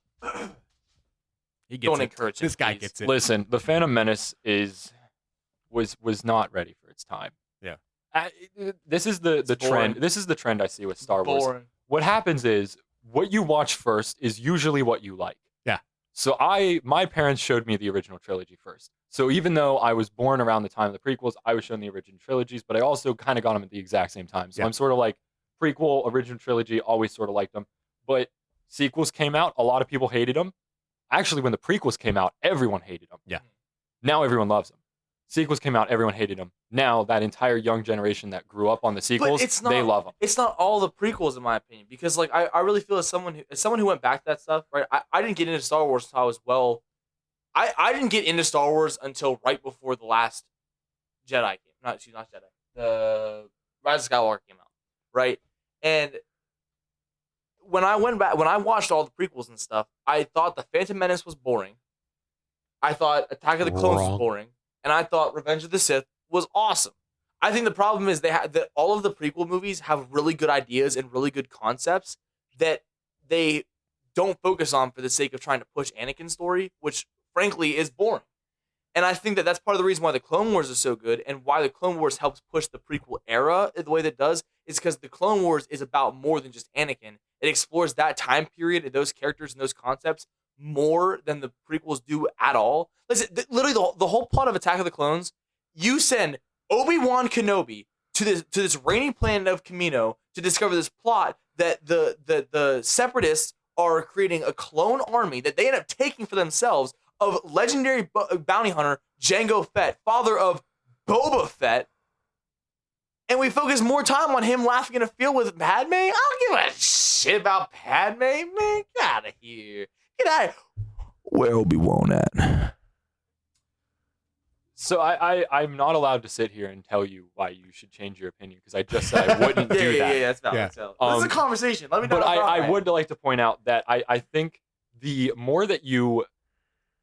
B: He gets
D: Don't
B: it.
D: encourage him,
B: This guy
D: please.
B: gets it.
C: Listen, the Phantom Menace was not ready for its time.
B: Yeah.
C: This is the
D: It's
C: trend.
D: boring.
C: This is the trend I see with Star Wars.
D: Boring.
C: What happens is what you watch first is usually what you like.
B: Yeah.
C: So my parents showed me the original trilogy first. So even though I was born around the time of the prequels, I was shown the original trilogies, but I also kind of got them at the exact same time. So
B: Yeah.
C: I'm sort of like prequel, original trilogy, always sort of liked them. But sequels came out, a lot of people hated them. Actually, when the prequels came out, everyone hated them.
B: Yeah.
C: Now everyone loves them. Sequels came out, everyone hated them. Now that entire young generation that grew up on the sequels,
D: it's not,
C: they love them.
D: It's not all the prequels, in my opinion, because like I really feel as someone who went back to that stuff, right? I didn't get into Star Wars until I was I didn't get into Star Wars until right before the last Jedi came. Not Jedi. The Rise of Skywalker came out, right? And when I watched all the prequels and stuff, I thought The Phantom Menace was boring. I thought Attack of the Clones was boring. And I thought Revenge of the Sith was awesome. I think the problem is that all of the prequel movies have really good ideas and really good concepts that they don't focus on for the sake of trying to push Anakin's story, which frankly is boring. And I think that that's part of the reason why the Clone Wars is so good and why the Clone Wars helps push the prequel era the way that it does is because the Clone Wars is about more than just Anakin. It explores that time period and those characters and those concepts more than the prequels do at all. Listen, literally the whole plot of Attack of the Clones, you send Obi-Wan Kenobi to this rainy planet of Kamino to discover this plot that the Separatists are creating a clone army that they end up taking for themselves of legendary bounty hunter Jango Fett, father of Boba Fett, and we focus more time on him laughing in a field with Padme. I don't give a shit about Padme, man. Get out of here. Get out of here. Where Obi-Wan at?
C: So I'm not allowed to sit here and tell you why you should change your opinion because I just said I wouldn't do that.
D: Yeah, that's valid.
B: Yeah.
D: That's valid. This is a conversation. Let me know.
C: But I would like to point out that I think the more that you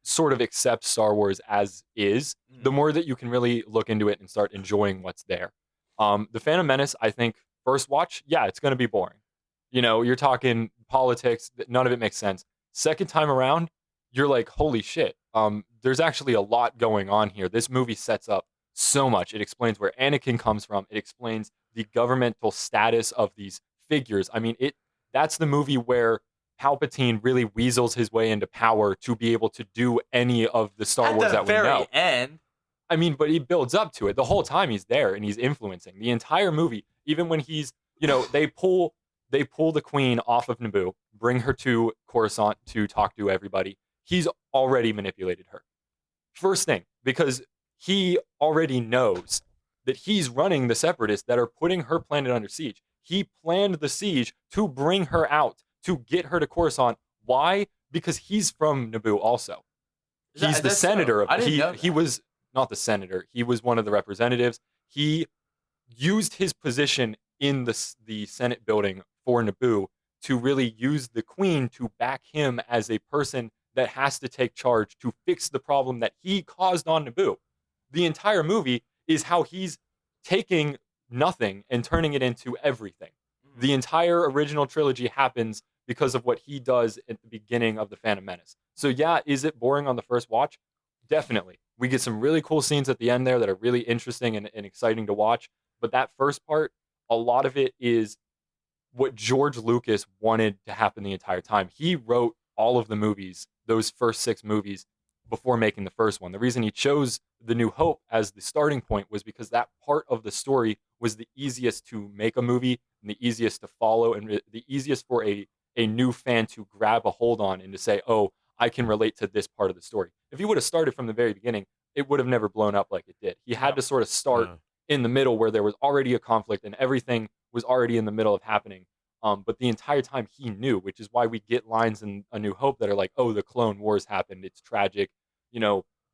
C: sort of accept Star Wars as is, the more that you can really look into it and start enjoying what's there. The Phantom Menace, I think, first watch, yeah, it's going to be boring. You know, you're talking politics, none of it makes sense. Second time around, you're like, holy shit. There's actually a lot going on here. This movie sets up so much. It explains where Anakin comes from. It explains the governmental status of these figures. I mean, that's the movie where Palpatine really weasels his way into power to be able to do any of the Star Wars that we know.
D: At the very end.
C: I mean, but he builds up to it. The whole time he's there and he's influencing the entire movie. Even when he's, they pull the queen off of Naboo, bring her to Coruscant to talk to everybody. He's already manipulated her. First thing, because he already knows that he's running the Separatists that are putting her planet under siege. He planned the siege to bring her out, to get her to Coruscant. Why? Because he's from Naboo also. He's the senator. He was not the senator. He was one of the representatives. He used his position in the Senate building for Naboo to really use the queen to back him as a person that has to take charge to fix the problem that he caused on Naboo. The entire movie is how he's taking nothing and turning it into everything. The entire original trilogy happens because of what he does at the beginning of The Phantom Menace. So yeah, is it boring on the first watch? Definitely. We get some really cool scenes at the end there that are really interesting and exciting to watch. But that first part, a lot of it is what George Lucas wanted to happen the entire time. He wrote all of the movies, those first 6 movies, before making the first one. The reason he chose The New Hope as the starting point was because that part of the story was the easiest to make a movie and the easiest to follow and the easiest for a new fan to grab a hold on and to say, oh, I can relate to this part of the story. If he would have started from the very beginning, it would have never blown up like it did. He had to sort of start in the middle where there was already a conflict and everything was already in the middle of happening. But the entire time he knew, which is why we get lines in A New Hope that are like, oh, the Clone Wars happened. It's tragic.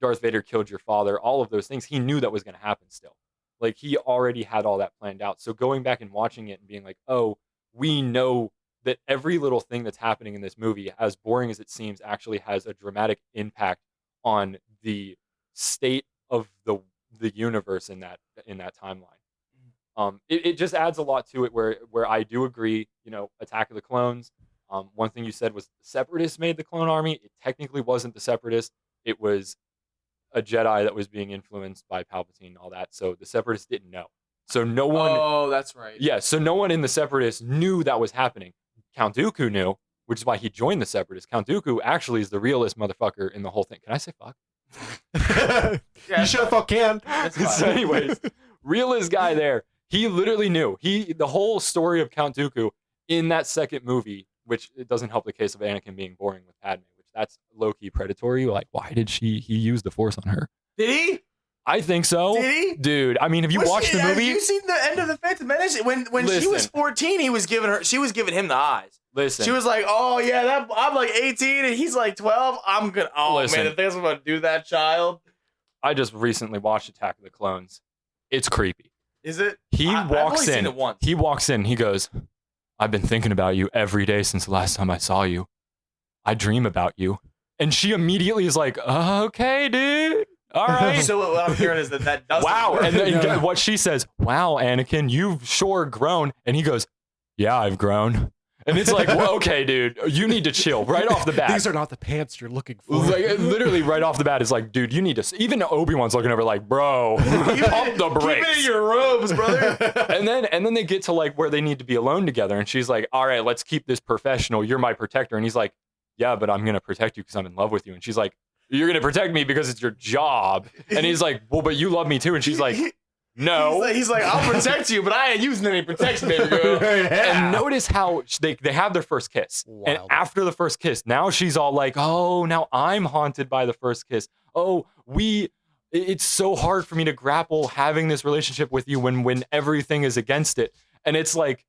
C: Darth Vader killed your father. All of those things. He knew that was going to happen still. Like, he already had all that planned out. So going back and watching it and being like, oh, we know that every little thing that's happening in this movie, as boring as it seems, actually has a dramatic impact on the state of the universe in that timeline. It just adds a lot to it where I do agree, Attack of the Clones. One thing you said was the Separatists made the clone army. It technically wasn't the Separatists. It was a Jedi that was being influenced by Palpatine and all that. So the Separatists didn't know. So no one.
D: Oh, that's right.
C: Yeah, so no one in the Separatists knew that was happening. Count Dooku knew, which is why he joined the Separatists. Count Dooku actually is the realest motherfucker in the whole thing. Can I say fuck?
B: You sure fuck can.
C: So anyways, realest guy there. He literally knew. The whole story of Count Dooku in that second movie, which it doesn't help the case of Anakin being boring with Padme, which that's low-key predatory. Like, why did he use the Force on her?
D: Did he?
C: I think so.
D: Did he?
C: Dude, I mean, have you watched the movie?
D: Have you seen the end of the Phantom Menace? When she was 14, she was giving him the eyes.
C: Listen.
D: She was like, "Oh yeah, I'm like 18 and he's like 12. I'm gonna. Oh
C: Listen.
D: man, the things I'm gonna do that child."
C: I just recently watched Attack of the Clones. It's creepy.
D: Is it?
C: I've
D: only seen it once.
C: He walks in. He goes, "I've been thinking about you every day since the last time I saw you. I dream about you." And she immediately is like, "Okay, dude. All right."
D: So what I'm hearing is that doesn't
C: Wow.
D: work.
C: And then what she says, "Wow, Anakin, you've sure grown." And he goes, "Yeah, I've grown." And it's like, well, okay, dude, you need to chill right off the bat.
B: These are not the pants you're looking for.
C: Like, literally right off the bat, it's like, dude, you need to. Even Obi-Wan's looking over like, bro, pump the brakes.
D: Keep it in your robes, brother.
C: And then they get to like where they need to be alone together, and she's like, "All right, let's keep this professional. You're my protector." And he's like, "Yeah, but I'm gonna protect you because I'm in love with you." And she's like, "You're gonna protect me because it's your job." And he's like, "Well, but you love me too." And she's like, "No."
D: He's like, "I'll protect you, but I ain't using any protection, baby girl."
C: And notice how they have their first kiss. And
B: Wild.
C: after the first kiss, now she's all like, "Oh, now I'm haunted by the first kiss. Oh, it's so hard for me to grapple having this relationship with you when everything is against it." And it's like,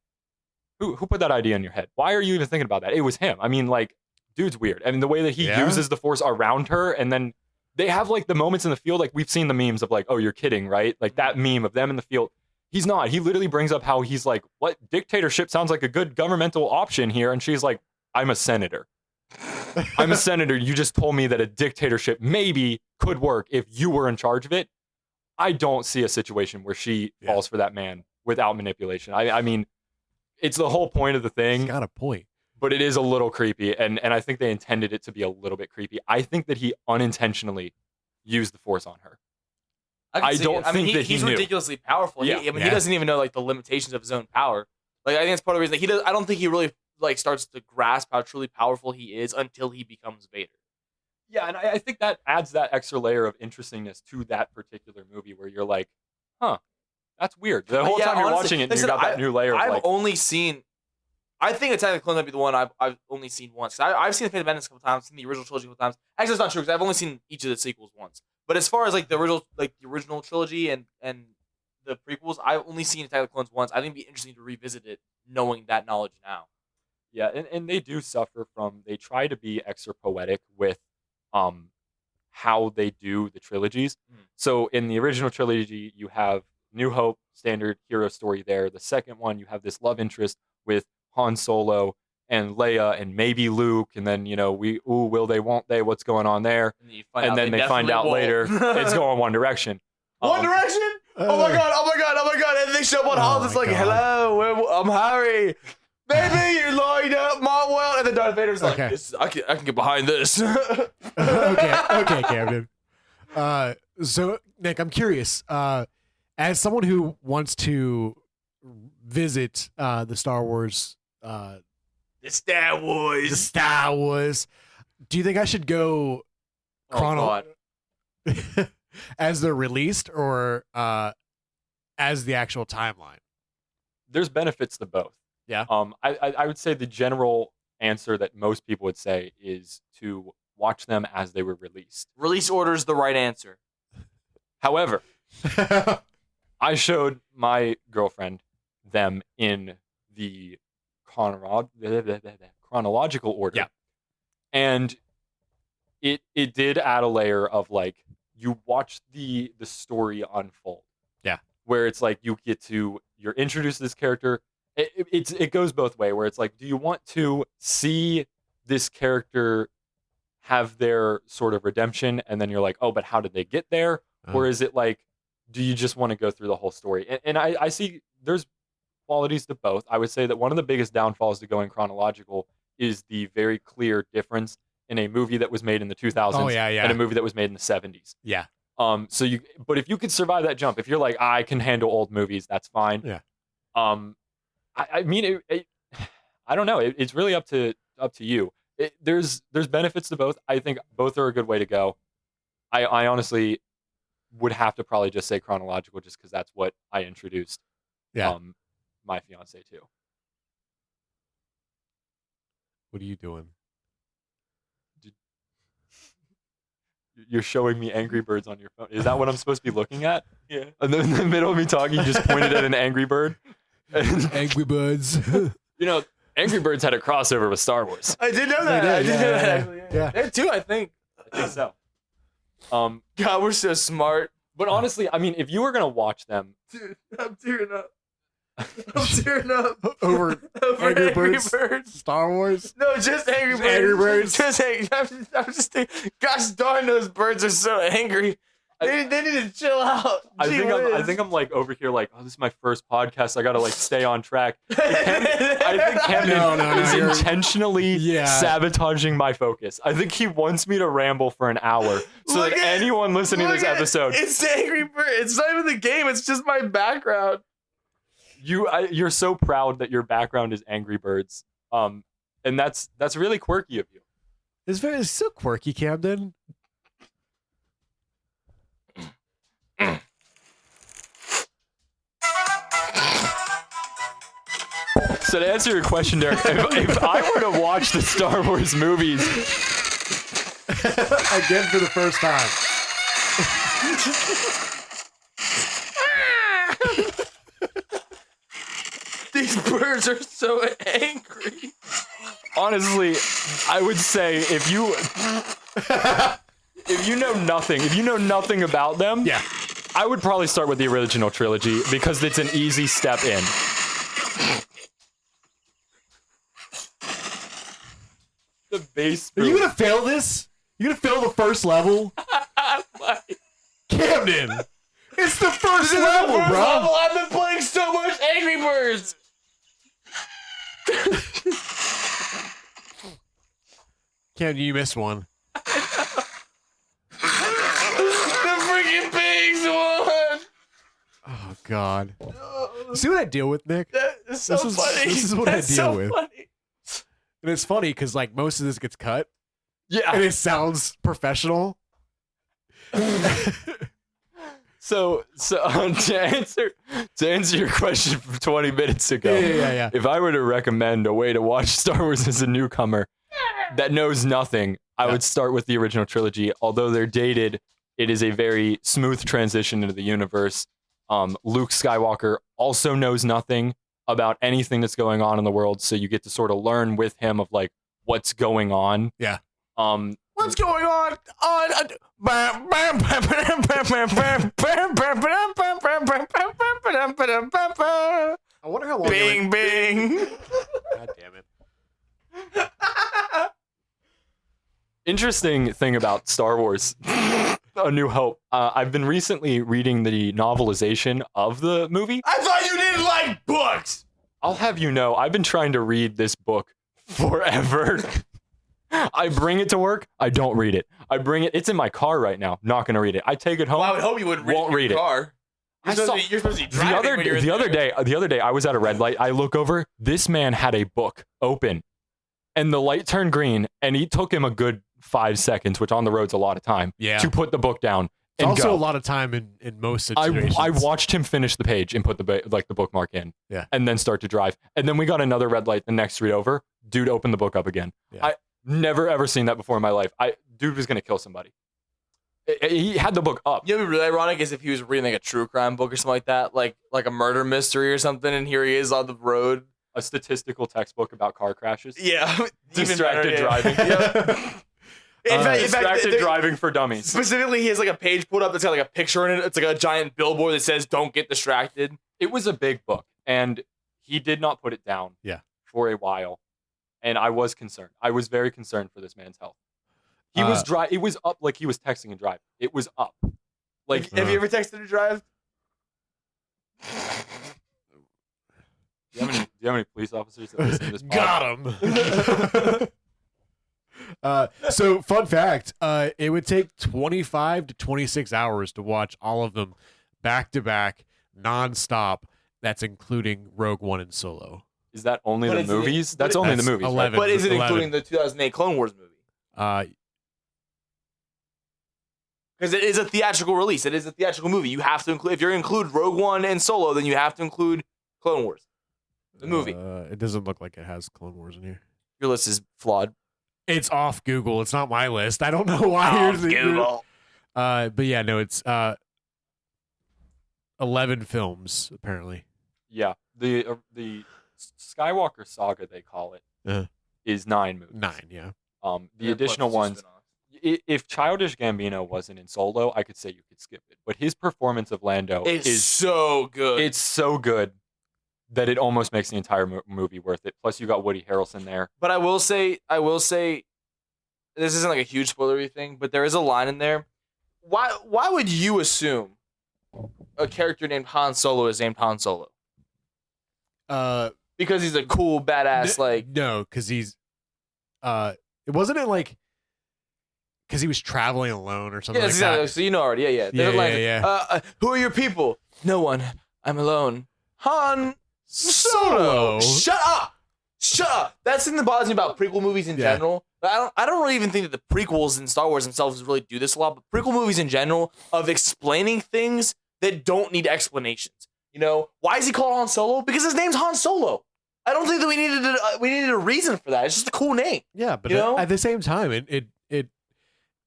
C: who put that idea in your head? Why are you even thinking about that? It was him. I mean, like, dude's weird. I mean, the way that he uses the Force around her, and then they have like the moments in the field, like we've seen the memes of like, "Oh, you're kidding, right?" Like that meme of them in the field. He's not. He literally brings up how he's like, "What dictatorship sounds like a good governmental option here?" And she's like, "I'm a senator. I'm a senator. You just told me that a dictatorship maybe could work if you were in charge of it." I don't see a situation where she falls for that man without manipulation. I mean, it's the whole point of the thing.
B: He's got a point.
C: But it is a little creepy, and I think they intended it to be a little bit creepy. I think that he unintentionally used the Force on her. I don't think that
D: he's
C: he knew.
D: ridiculously powerful.
C: Yeah.
D: He doesn't even know like the limitations of his own power. Like I think that's part of the reason I don't think he really like starts to grasp how truly powerful he is until he becomes Vader.
C: Yeah, and I think that adds that extra layer of interestingness to that particular movie, where you're like, "Huh, that's weird." The whole time you're watching it, and you got that new layer.
D: I've
C: of like,
D: only seen. I think Attack of the Clones might be the one I've only seen once. I've seen the Phantom Menace a couple times, seen the original trilogy a couple times. Actually, that's not true because I've only seen each of the sequels once. But as far as like the original trilogy and the prequels, I've only seen Attack of the Clones once. I think it'd be interesting to revisit it, knowing that knowledge now.
C: yeah, and they do suffer from. They try to be extra poetic with, how they do the trilogies. So in the original trilogy, you have New Hope, standard hero story there. The second one, you have this love interest with Han Solo and Leia and maybe Luke, and then will they, won't they, what's going on there, and then they find out later it's going one direction.
D: One Direction? Oh my god! And they show up on Hollis, it's like, "Hello, I'm Harry. Baby, you're lined up, Martwell." And then Darth Vader's like,
B: Okay.
D: I can get behind this.
B: okay, Camden. So Nick, I'm curious. As someone who wants to visit the Star Wars,
D: The Star Wars.
B: do you think I should go
D: God.
B: as they're released or as the actual timeline?
C: There's benefits to both.
B: Yeah.
C: I would say the general answer that most people would say is to watch them as they were released.
D: Release order's the right answer.
C: However, I showed my girlfriend them in the chronological order.
B: Yeah.
C: And it did add a layer of like, you watch the story unfold.
B: Yeah.
C: Where it's like you're introduced to this character. It goes both way, where it's like, do you want to see this character have their sort of redemption, and then you're like, oh, but how did they get there? Or is it like, do you just want to go through the whole story? And I see there's qualities to both. I would say that one of the biggest downfalls to going chronological is the very clear difference in a movie that was made in the 2000s and a movie that was made in the 70s.
B: Yeah.
C: But if you could survive that jump, if you're like, I can handle old movies, that's fine.
B: Yeah.
C: I mean, I don't know. It's really up to you. There's benefits to both. I think both are a good way to go. I honestly would have to probably just say chronological, just because that's what I introduced.
B: Yeah.
C: My fiance to.
B: What are you doing?
C: You're showing me Angry Birds on your phone. Is that what I'm supposed to be looking at? Yeah. And then in the middle of me talking, you just pointed at an Angry Bird.
B: Angry Birds.
C: Angry Birds had a crossover with Star Wars.
D: I did know that. I did know that. Actually.
B: Yeah.
D: They too, I think.
C: I think so.
D: God, we're so smart.
C: But honestly, I mean, if you were gonna watch them,
D: Dude, I'm tearing up. I'm tearing up.
B: Over Angry Birds? Star Wars?
D: No, just Angry Birds.
B: Angry Birds?
D: Just I'm just thinking, gosh darn, those birds are so angry. They need to chill out.
C: I think I'm like over here like, oh, this is my first podcast. I gotta like stay on track. I think Camden is intentionally sabotaging my focus. I think he wants me to ramble for an hour so that anyone listening to this episode.
D: It's Angry Birds. It's not even the game. It's just my background.
C: You're so proud that your background is Angry Birds. And that's really quirky of you.
B: It's so quirky, Camden.
C: So to answer your question, Derek, if I were to watch the Star Wars movies
B: again for the first time,
D: these birds are so angry.
C: Honestly, I would say if you know nothing about them,
B: yeah,
C: I would probably start with the original trilogy because it's an easy step in. The base.
B: Are you gonna fail this? You gonna fail the first level? Camden, it's the first level, bro.
D: I've been playing so much Angry Birds.
B: Camden, you missed one.
D: The freaking pigs won.
B: Oh God. See what I deal with, Nick?
D: That's so funny.
B: This is what
D: That's
B: I deal
D: so
B: with.
D: Funny.
B: And it's funny because like most of this gets cut.
C: Yeah.
B: And it sounds professional.
C: So to answer your question from 20 minutes ago,
B: yeah.
C: if I were to recommend a way to watch Star Wars as a newcomer that knows nothing, I would start with the original trilogy. Although they're dated, it is a very smooth transition into the universe. Luke Skywalker also knows nothing about anything that's going on in the world, so you get to sort of learn with him of like what's going on.
B: Yeah.
D: What's going on? I
B: wonder how long.
D: Bing, bing.
B: God damn it.
C: Interesting thing about Star Wars, A New Hope. I've been recently reading the novelization of the movie.
D: I thought you didn't like books.
C: I'll have you know, I've been trying to read this book forever. I bring it to work. I don't read it. I bring it. It's in my car right now. Not gonna read it. I take it home.
D: Well, I would hope you would
C: won't read
D: your
C: it.
D: car. You're supposed to be driving when you're
C: the other day I was at a red light. I look over. This man had a book open, and the light turned green, and it took him a good 5 seconds, which on the road's a lot of time, to put the book down.
B: It's
C: and
B: also
C: go.
B: a lot of time in most situations.
C: I watched him finish the page and put the bookmark in, and then start to drive. And then we got another red light the next street over. Dude opened the book up again.
B: Yeah.
C: I never ever seen that before in my life. Dude was gonna kill somebody. He had the book up.
D: You know what'd be really ironic is if he was reading like a true crime book or something like that, like a murder mystery or something, and here he is on the road.
C: A statistical textbook about car crashes.
D: Yeah.
C: Distracted driving.
D: In fact,
C: distracted driving for dummies.
D: Specifically, he has like a page put up that's got like a picture in it. It's like a giant billboard that says "Don't get distracted."
C: It was a big book, and he did not put it down. For a while, and I was concerned. I was very concerned for this man's health. He was dry. It was up like he was texting and driving. It was up. Like,
D: have you ever texted to drive?
C: Do you have any police officers that listen to this?
B: Got him. So fun fact, it would take 25 to 26 hours to watch all of them back to back, nonstop. That's including Rogue One and Solo.
C: Is that only
D: But
C: the
D: is it-
C: movies?
D: but
C: That's
D: it-
C: only the
B: That's
C: movies.
B: 11.
C: Right?
D: But is it
B: 11.
D: including the 2008 Clone Wars movie? Because it is a theatrical release. It is a theatrical movie. You have to include, if you're going to include Rogue One and Solo, then you have to include Clone Wars, the movie.
B: It doesn't look like it has Clone Wars in here.
D: Your list is flawed.
B: It's off Google. It's not my list. I don't know why.
D: Off Google.
B: But yeah, no, it's 11 films apparently.
C: Yeah. The Skywalker saga, they call it, is 9 movies.
B: 9, yeah.
C: The additional ones. If Childish Gambino wasn't in Solo, I could say you could skip it. But his performance of Lando
D: is so good.
C: It's so good that it almost makes the entire movie worth it. Plus, you got Woody Harrelson there.
D: But I will say, this isn't like a huge spoilery thing, but there is a line in there. Why would you assume a character named Han Solo is named Han Solo? Because he's a cool, badass,
B: no, because he's wasn't it like because he was traveling alone or something
D: yeah,
B: like
D: exactly.
B: that?
D: So you know already, yeah. They're like, who are your people? No one. I'm alone. Han Solo. Shut up. That's the thing that bothers me about prequel movies in general. But I don't really even think that the prequels in Star Wars themselves really do this a lot. But prequel movies in general of explaining things that don't need explanations. You know, why is he called Han Solo? Because his name's Han Solo. I don't think that we needed a reason for that. It's just a cool name.
B: Yeah, but
D: You know?
B: at the same time, it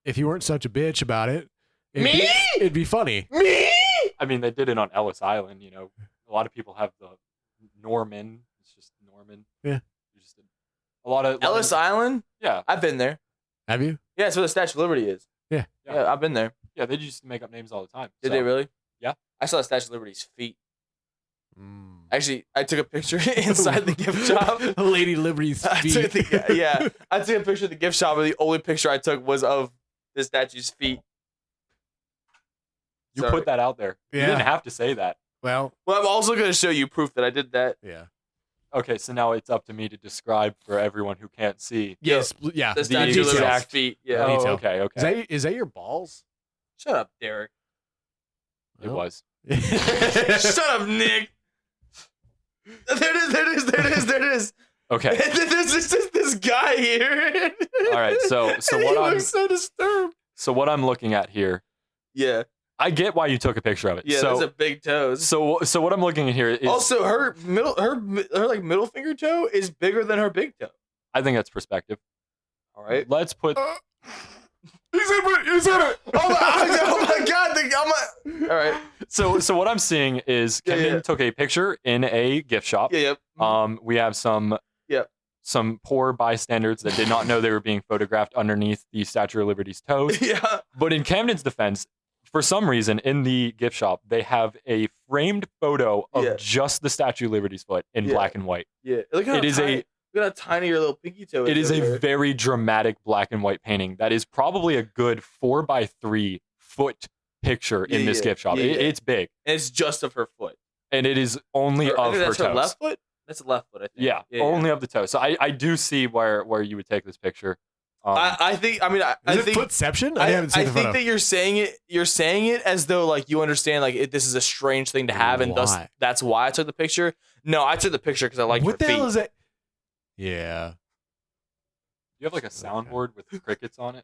B: if you weren't such a bitch about it, it'd be funny.
D: Me?
C: I mean, they did it on Ellis Island. You know, a lot of people have the Norman. It's just Norman.
B: Yeah.
C: Just a lot of
D: Ellis Island?
C: Yeah.
D: I've been there.
B: Have you?
D: Yeah, that's where the Statue of Liberty is.
B: Yeah.
D: Yeah, I've been there.
C: Yeah, they used to make up names all the time.
D: Did they really?
C: Yeah.
D: I saw the Statue of Liberty's feet. Actually, I took a picture inside the gift shop.
B: Lady Liberty's feet.
D: I took a picture of the gift shop, and the only picture I took was of the statue's feet.
C: You
D: Sorry.
C: put that out there.
B: Yeah.
C: You didn't have to say that.
B: Well,
D: I'm also going to show you proof that I did that.
B: yeah.
C: Okay, so now it's up to me to describe for everyone who can't see.
B: Yes, yeah.
D: The
C: The
D: Statue of
C: details.
D: Liberty's feet. Yeah.
B: Oh,
C: Oh, okay.
B: Is that your balls?
D: Shut up, Derek.
C: It
B: Well.
C: was.
D: Shut up, Nick. There it is.
C: Okay.
D: There's just this guy here.
C: All right. So
D: He
C: what I'm
D: looks so disturbed.
C: so what I'm looking at here,
D: Yeah.
C: I get why you took a picture of it.
D: Yeah, those are big toes.
C: so what I'm looking at here is
D: Also, her like middle finger toe is bigger than her big toe.
C: I think that's perspective.
D: All right.
C: Let's put
B: He said it.
D: Oh my god! All right.
C: so what I'm seeing is
D: Yeah,
C: Kevin
D: yeah.
C: took a picture in a gift shop.
D: Yeah. Yep.
C: We have some poor bystanders that did not know they were being photographed underneath the Statue of Liberty's toes.
D: Yeah.
C: But in Camden's defense, for some reason in the gift shop, they have a framed photo of just the Statue of Liberty's foot in
D: Yeah.
C: black and white.
D: Yeah. Look at look at how tiny your little pinky toe is.
C: It is
D: over
C: a very dramatic black and white painting that is probably a good 4x3 foot picture in this gift shop.
D: Yeah, yeah.
C: It's big,
D: And it's just of her foot.
C: and it is only
D: I
C: of
D: think
C: her
D: that's
C: toes.
D: her left foot. That's the left foot. I think.
C: Yeah, only of the toe. So I do see where you would take this picture.
D: I think. I mean, I
B: Is it
D: think.
B: footception? I haven't seen
D: I
B: the
D: think
B: photo.
D: that you're saying it. You're saying it as though like you understand like this is a strange thing to have, and thus
B: Why?
D: that's why I took the picture. No, I took the picture because I like her
B: What the
D: feet.
B: hell is that? Yeah.
C: You have like a soundboard with crickets on it.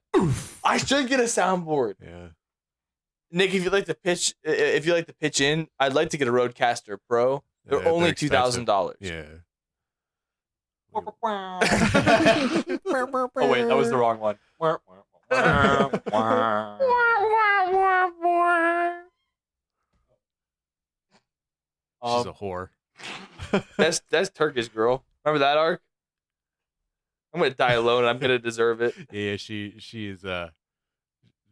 D: I should get a soundboard.
B: Yeah.
D: Nick, if you'd like to pitch in, I'd like to get a Rodecaster Pro. They're
B: Yeah,
D: only
B: expensive.
D: $2,000.
B: Yeah.
C: Oh wait, that was the wrong one.
B: She's a whore.
D: That's Turkish girl. Remember that arc? I'm gonna die alone, and I'm gonna deserve it.
B: Yeah, she is a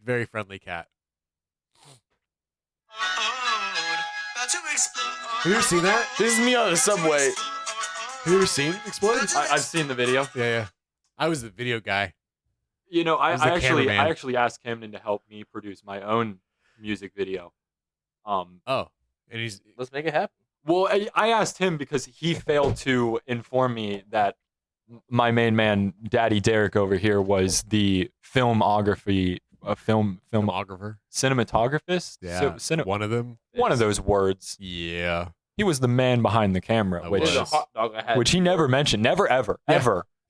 B: very friendly cat. Have you ever seen that?
D: This is me on the subway.
B: Have you ever seen Explode?
C: I've seen the video.
B: Yeah. I was the video guy.
C: You know, I
B: As the
C: actually
B: cameraman.
C: asked Camden to help me produce my own music video.
B: Oh, and he's
D: Let's make it happen.
E: Well, I asked him because he failed to inform me that my main man, Daddy Derek over here, was the filmographer, cinematographist.
B: Yeah, one of them.
E: One of those words.
B: Yeah.
E: He was the man behind the camera,
B: I
E: which
B: was.
D: There's a hot dog I had.
E: he never mentioned. Never, ever,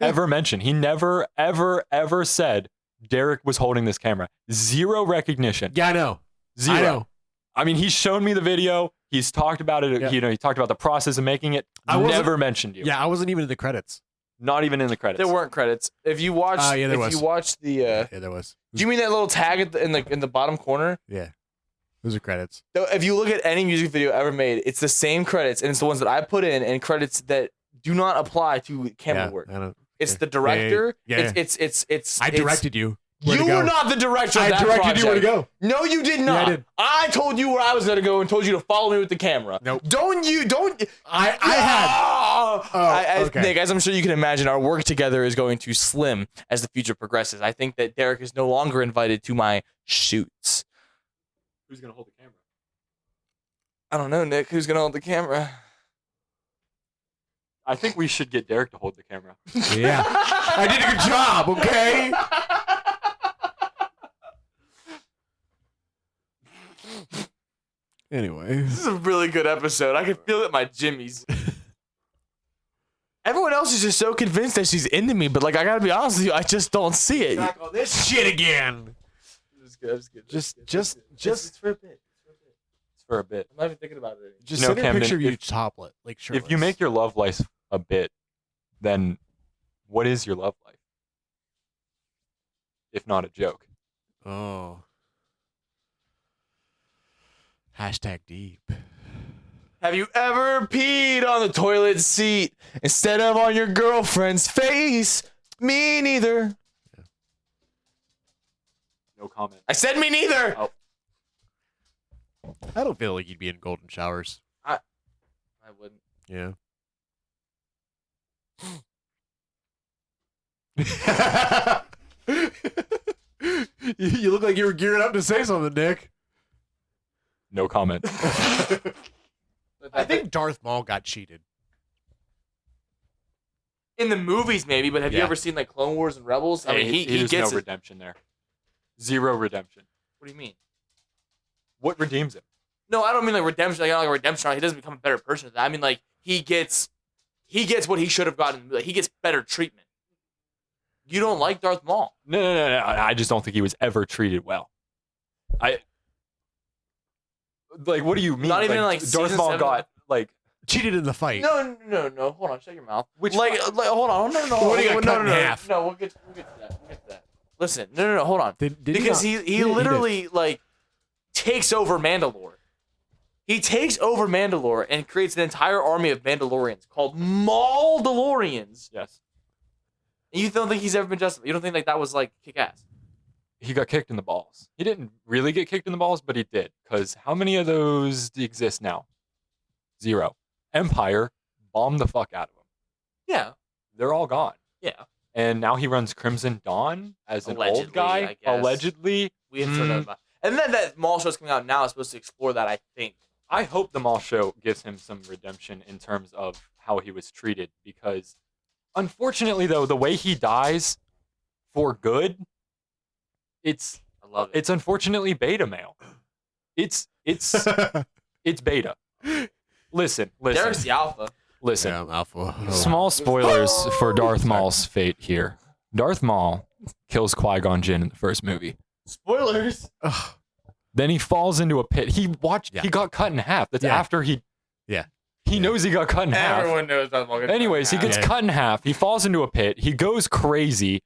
E: ever mentioned. He never, ever said Derek was holding this camera. Zero recognition.
B: Yeah, I know.
E: Zero.
B: I know.
E: I mean, he's shown me the video. He's talked about it.
B: Yeah.
E: You know, he talked about the process of making it. Never mentioned you.
B: Yeah, I wasn't even in the credits.
E: Not even in the credits.
D: There weren't credits. If you watch,
B: Yeah, there was.
D: you watch the,
B: Yeah, there was.
D: do you mean that little tag in the bottom corner?
B: Yeah. Those are credits.
D: Though, if you look at any music video ever made, it's the same credits, and it's the ones that I put in, and credits that do not apply to camera work.
B: I don't.
D: It's the director.
B: Yeah.
D: It's.
B: I directed you. Where
D: You
B: to go.
D: were not the director of
B: I
D: that
B: directed
D: project.
B: you where to go.
D: No, you did not.
B: I did.
D: I told you where I was gonna go and told you to follow me with the camera.
B: Nope.
D: Don't.
B: I had.
D: Oh,
B: okay.
D: Nick, as I'm sure you can imagine, our work together is going to slim as the future progresses. I think that Derek is no longer invited to my shoots.
E: Who's gonna hold the camera?
D: I don't know, Nick. Who's gonna hold the camera?
E: I think we should get Derek to hold the camera.
B: Yeah. I did a good job. Okay. Anyway.
D: This is a really good episode. I can feel it in my jimmies. Everyone else is just so convinced that she's into me, but like I gotta be honest with you, I just don't see it.
B: Back on this shit again.
D: It's good. It's good.
B: Just
D: It's for a bit.
E: It's for a bit.
D: I'm not even thinking about it anymore.
B: Just
E: You know,
B: send a
E: Camden,
B: picture of you
E: if-
B: toplet, like shirtless.
E: If you make your love life a bit, then what is your love life? If not a joke.
B: Oh. Hashtag deep.
D: Have you ever peed on the toilet seat instead of on your girlfriend's face? Me neither.
E: No comment.
D: I said me neither.
E: Oh.
B: I don't feel like you'd be in golden showers.
D: I wouldn't.
B: Yeah. You look like you were gearing up to say something, Nick.
E: No comment.
B: I think Darth Maul got cheated.
D: In the movies, maybe, but have you
B: Yeah.
D: ever seen like Clone Wars and Rebels? I mean, he
E: there's
D: gets
E: no
D: it.
E: redemption there. Zero redemption.
D: What do you mean?
E: What redeems him?
D: No, I don't mean like redemption. Like, I don't like a redemption arc. He doesn't become a better person. I mean like he gets what he should have gotten. Like, he gets better treatment. You don't like Darth Maul?
E: No. I just don't think he was ever treated well. Like, what do you mean?
D: Not even like
E: Darth
D: season
E: Maul
D: 7?
E: got like.
B: Cheated in the fight.
D: No. Hold on. Shut your mouth.
E: Which
D: like hold on. No.
B: What do you got cut in half?
D: No, we'll get to that. Listen, no. Hold on.
B: Did
D: Because
B: he
D: he literally like takes over Mandalore. He takes over Mandalore and creates an entire army of Mandalorians called Mauldalorians.
E: Yes.
D: And you don't think he's ever been justified? You don't think like that was like kick ass?
E: He got kicked in the balls. He didn't really get kicked in the balls, but he did. Because how many of those exist now? Zero. Empire bombed the fuck out of him.
D: Yeah.
E: They're all gone.
D: Yeah.
E: And now he runs Crimson Dawn as an
D: Allegedly,
E: old guy.
D: I guess.
E: Allegedly.
D: We have heard about. And then that Maul show's coming out now is supposed to explore that, I think.
E: I hope the Maul show gives him some redemption in terms of how he was treated. Because unfortunately, though, the way he dies for good,
D: I love it.
E: it's unfortunately beta male. It's beta. Listen.
D: Derek's the alpha.
E: Listen.
B: Yeah, I'm alpha.
E: Small spoilers for Darth Maul's fate here. Darth Maul kills Qui-Gon Jinn in the first movie.
D: Spoilers.
E: Then he falls into a pit. He
B: Yeah.
E: got cut in half. That's
B: Yeah.
E: after he
B: Yeah.
E: knows he got cut in half.
D: Everyone knows that Maul.
E: Anyways, he gets
B: Yeah.
E: cut in half. He falls into a pit. He goes crazy.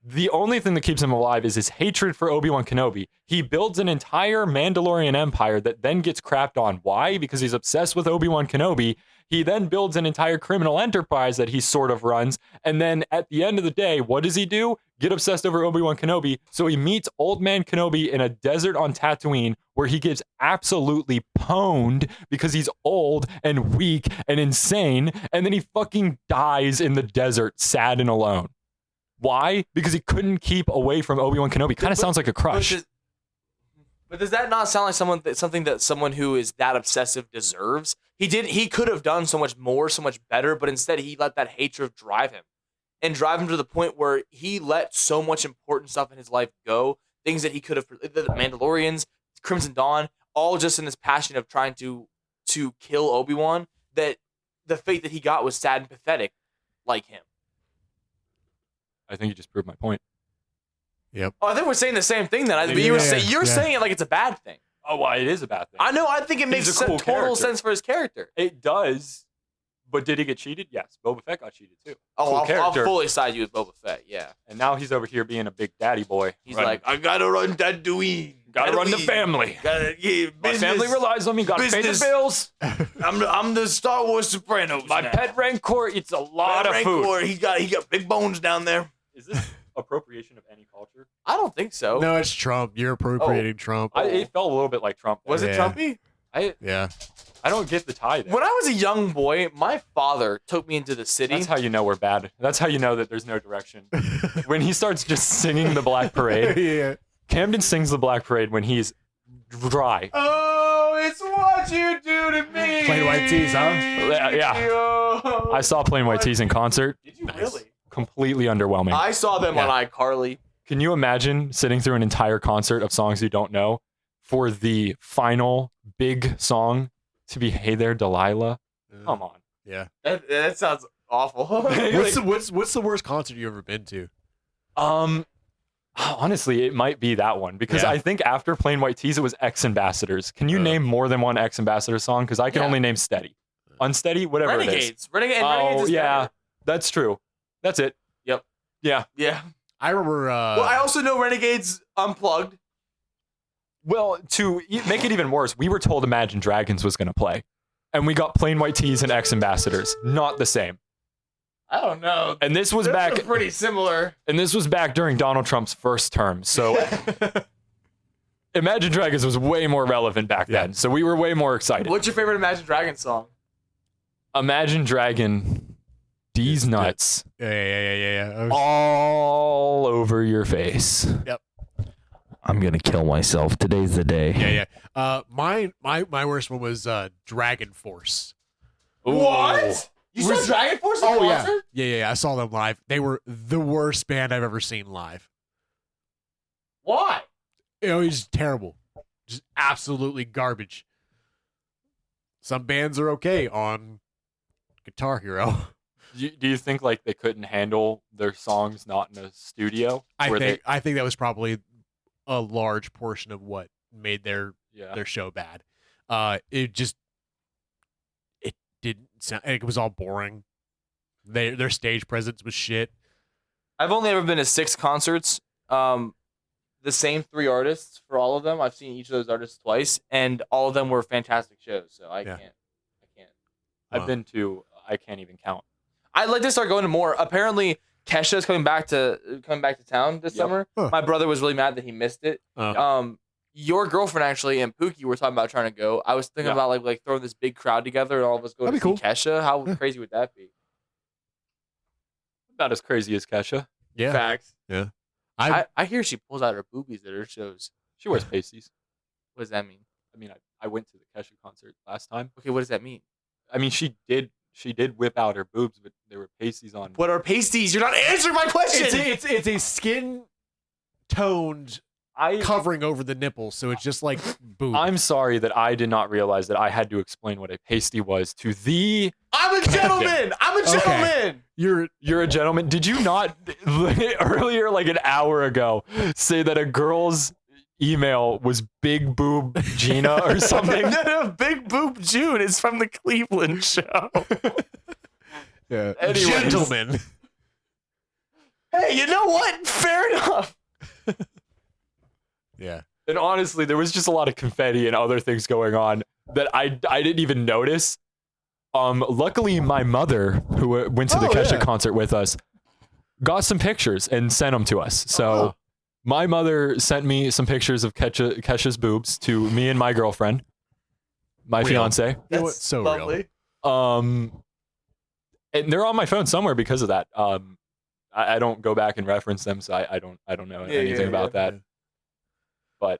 E: The only thing that keeps him alive is his hatred for Obi-Wan Kenobi. He builds an entire Mandalorian empire that then gets crapped on. Why? Because he's obsessed with Obi-Wan Kenobi. He then builds an entire criminal enterprise that he sort of runs. And then at the end of the day, what does he do? Get obsessed over Obi-Wan Kenobi. So he meets Old Man Kenobi in a desert on Tatooine where he gets absolutely pwned because he's old and weak and insane. And then he fucking dies in the desert, sad and alone. Why? Because he couldn't keep away from Obi-Wan Kenobi. Kind of sounds like a crush.
D: But does that not sound like something that someone who is that obsessive deserves? He could have done so much more, so much better, but instead he let that hatred drive him to the point where he let so much important stuff in his life go. Things that he could have, the Mandalorians, Crimson Dawn, all just in this passion of trying to kill Obi-Wan, that the fate that he got was sad and pathetic, like him.
E: I think you just proved my point.
B: Yep.
D: Oh, I think we're saying the same thing then. You're saying it like it's a bad thing.
E: Oh, well, it is a bad thing.
D: I know. I think it makes
E: a cool
D: total
E: character.
D: sense for his character.
E: It does. But did he get cheated? Yes. Boba Fett got cheated too.
D: Oh, I'll fully side you with Boba Fett. Yeah.
E: And now he's over here being a big daddy boy.
D: He's like, I gotta run Tatooine.
E: Gotta run the family.
D: Yeah,
E: My family relies on me. Gotta pay the bills.
D: I'm the Star Wars Sopranos.
E: My pet Rancor eats a lot of food.
D: He got big bones down there.
E: Is this appropriation of any culture?
D: I don't think so.
B: No, it's Trump. You're appropriating Trump.
E: It felt a little bit like Trump.
D: Was it
B: Yeah.
D: Trumpy?
B: Yeah.
E: I don't get the tie there.
D: When I was a young boy, my father took me into the city.
E: That's how you know we're bad. That's how you know that there's no direction. When he starts just singing the Black Parade.
B: Yeah.
E: Camden sings the Black Parade when he's dry.
D: Oh, it's what you do to me.
B: Plain white tees, huh?
E: Yeah. I saw Plain White Tees in concert.
D: Did you really?
E: Completely underwhelming.
D: I saw them on iCarly.
E: Can you imagine sitting through an entire concert of songs you don't know for the final big song to be "Hey There, Delilah"? Come on.
B: Yeah.
D: That sounds awful.
B: What's the worst concert you ever been to?
E: Honestly, it might be that one because
B: Yeah.
E: I think after Plain White Tees, it was X Ambassadors. Can you name more than one X Ambassador song? Because I can only name Steady, Unsteady, whatever it is.
D: Renegades. Renegades is
E: yeah,
D: better.
E: that's true. That's it.
D: Yep.
E: Yeah.
D: Yeah.
B: I remember.
D: Well, I also know Renegades Unplugged.
E: Well, to make it even worse, we were told Imagine Dragons was going to play, and we got Plain White Tees and X Ambassadors. Not the same.
D: I don't know.
E: And this was
D: Those
E: back
D: are pretty similar.
E: And this was back during Donald Trump's first term. So Imagine Dragons was way more relevant back then. So we were way more excited.
D: What's your favorite Imagine Dragons song?
E: Imagine Dragon, D's nuts,
B: Yeah.
E: all over your face.
B: Yep.
A: I'm gonna kill myself. Today's the day.
B: Yeah. My worst one was Dragon Force.
D: What? You saw Dragon Force in concert?
B: Yeah. I saw them live. They were the worst band I've ever seen live.
D: Why?
B: It was terrible. Just absolutely garbage. Some bands are okay on Guitar Hero.
E: Do you think like they couldn't handle their songs not in a studio?
B: I think that was probably a large portion of what made their show bad. It didn't sound. It was all boring. Their stage presence was shit.
D: I've only ever been to 6 concerts. The same 3 artists for all of them. I've seen each of those artists twice, and all of them were fantastic shows. So I can't.
E: I've been to. I can't even count.
D: I'd like to start going to more. Apparently, Kesha is coming back to town this summer.
B: Huh.
D: My brother was really mad that he missed it. Your girlfriend actually and Pookie were talking about trying to go. I was thinking about like throwing this big crowd together and all of us go
B: That'd
D: to
B: be
D: see
B: cool.
D: Kesha. How crazy would that be?
E: About as crazy as Kesha.
B: Yeah.
D: Facts.
B: Yeah.
D: I hear she pulls out her boobies at her shows.
E: She wears pasties.
D: What does that mean?
E: I mean, I went to the Kesha concert last time.
D: Okay, what does that mean?
E: I mean, she did whip out her boobs, but there were pasties on.
D: What are pasties? You're not answering my question.
B: It's a skin toned covering over the nipples, so it's just like boob.
E: I'm sorry that I did not realize that I had to explain what a pasty was to the.
D: I'm a gentleman. I'm a gentleman.
E: You're a gentleman. Did you not earlier, like an hour ago, say that a girl's email was Big Boob Gina or something?
D: No, Big Boob June is from the Cleveland show.
B: Yeah.
E: Anyways.
B: Gentleman.
D: Hey, you know what? Fair enough.
B: Yeah.
E: And honestly, there was just a lot of confetti and other things going on that I didn't even notice. Luckily, my mother, who went to the Kesha concert with us, got some pictures and sent them to us. So my mother sent me some pictures of Kesha's boobs to me and my girlfriend, my fiance.
B: That's so
D: lovely.
E: And they're on my phone somewhere because of that. I don't go back and reference them, so I don't know anything about that. But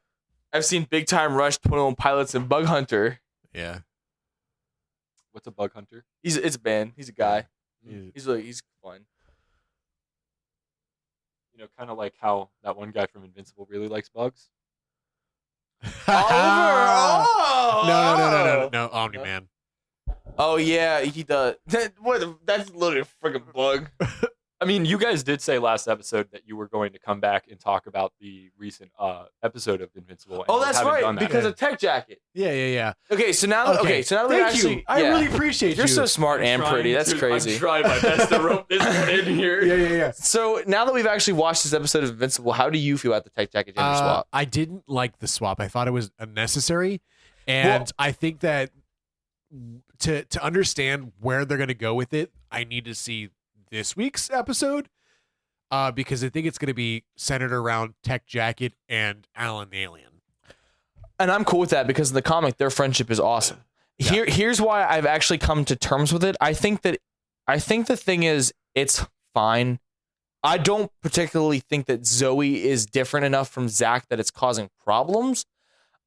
D: I've seen Big Time Rush, 21 Pilots, and Bug Hunter.
B: Yeah.
E: What's a bug hunter?
D: It's a band. He's a guy.
B: Yeah.
D: He's fun.
E: You know, kind of like how that one guy from Invincible really likes bugs.
D: Oliver!
B: No, Omni-Man.
D: Oh yeah, he does. That's literally a freaking bug.
E: I mean, you guys did say last episode that you were going to come back and talk about the recent episode of Invincible. And
D: Oh,
E: you
D: that's
E: haven't
D: right,
E: done that.
D: because of Tech Jacket.
B: Yeah.
D: Okay, so now that we
B: Thank
D: actually,
B: you. I really appreciate
D: you're
B: you.
D: so smart and pretty. That's crazy.
E: I'm trying my best to rope this one in here.
B: Yeah.
D: So now that we've actually watched this episode of Invincible, how do you feel about the Tech Jacket gender swap?
B: I didn't like the swap. I thought it was unnecessary, and I think that to understand where they're going to go with it, I need to see this week's episode. Because I think it's going to be centered around Tech Jacket and Alan the Alien.
D: And I'm cool with that because in the comic, their friendship is awesome.
B: Yeah.
D: Here's why I've actually come to terms with it. I think the thing is, it's fine. I don't particularly think that Zoe is different enough from Zach that it's causing problems.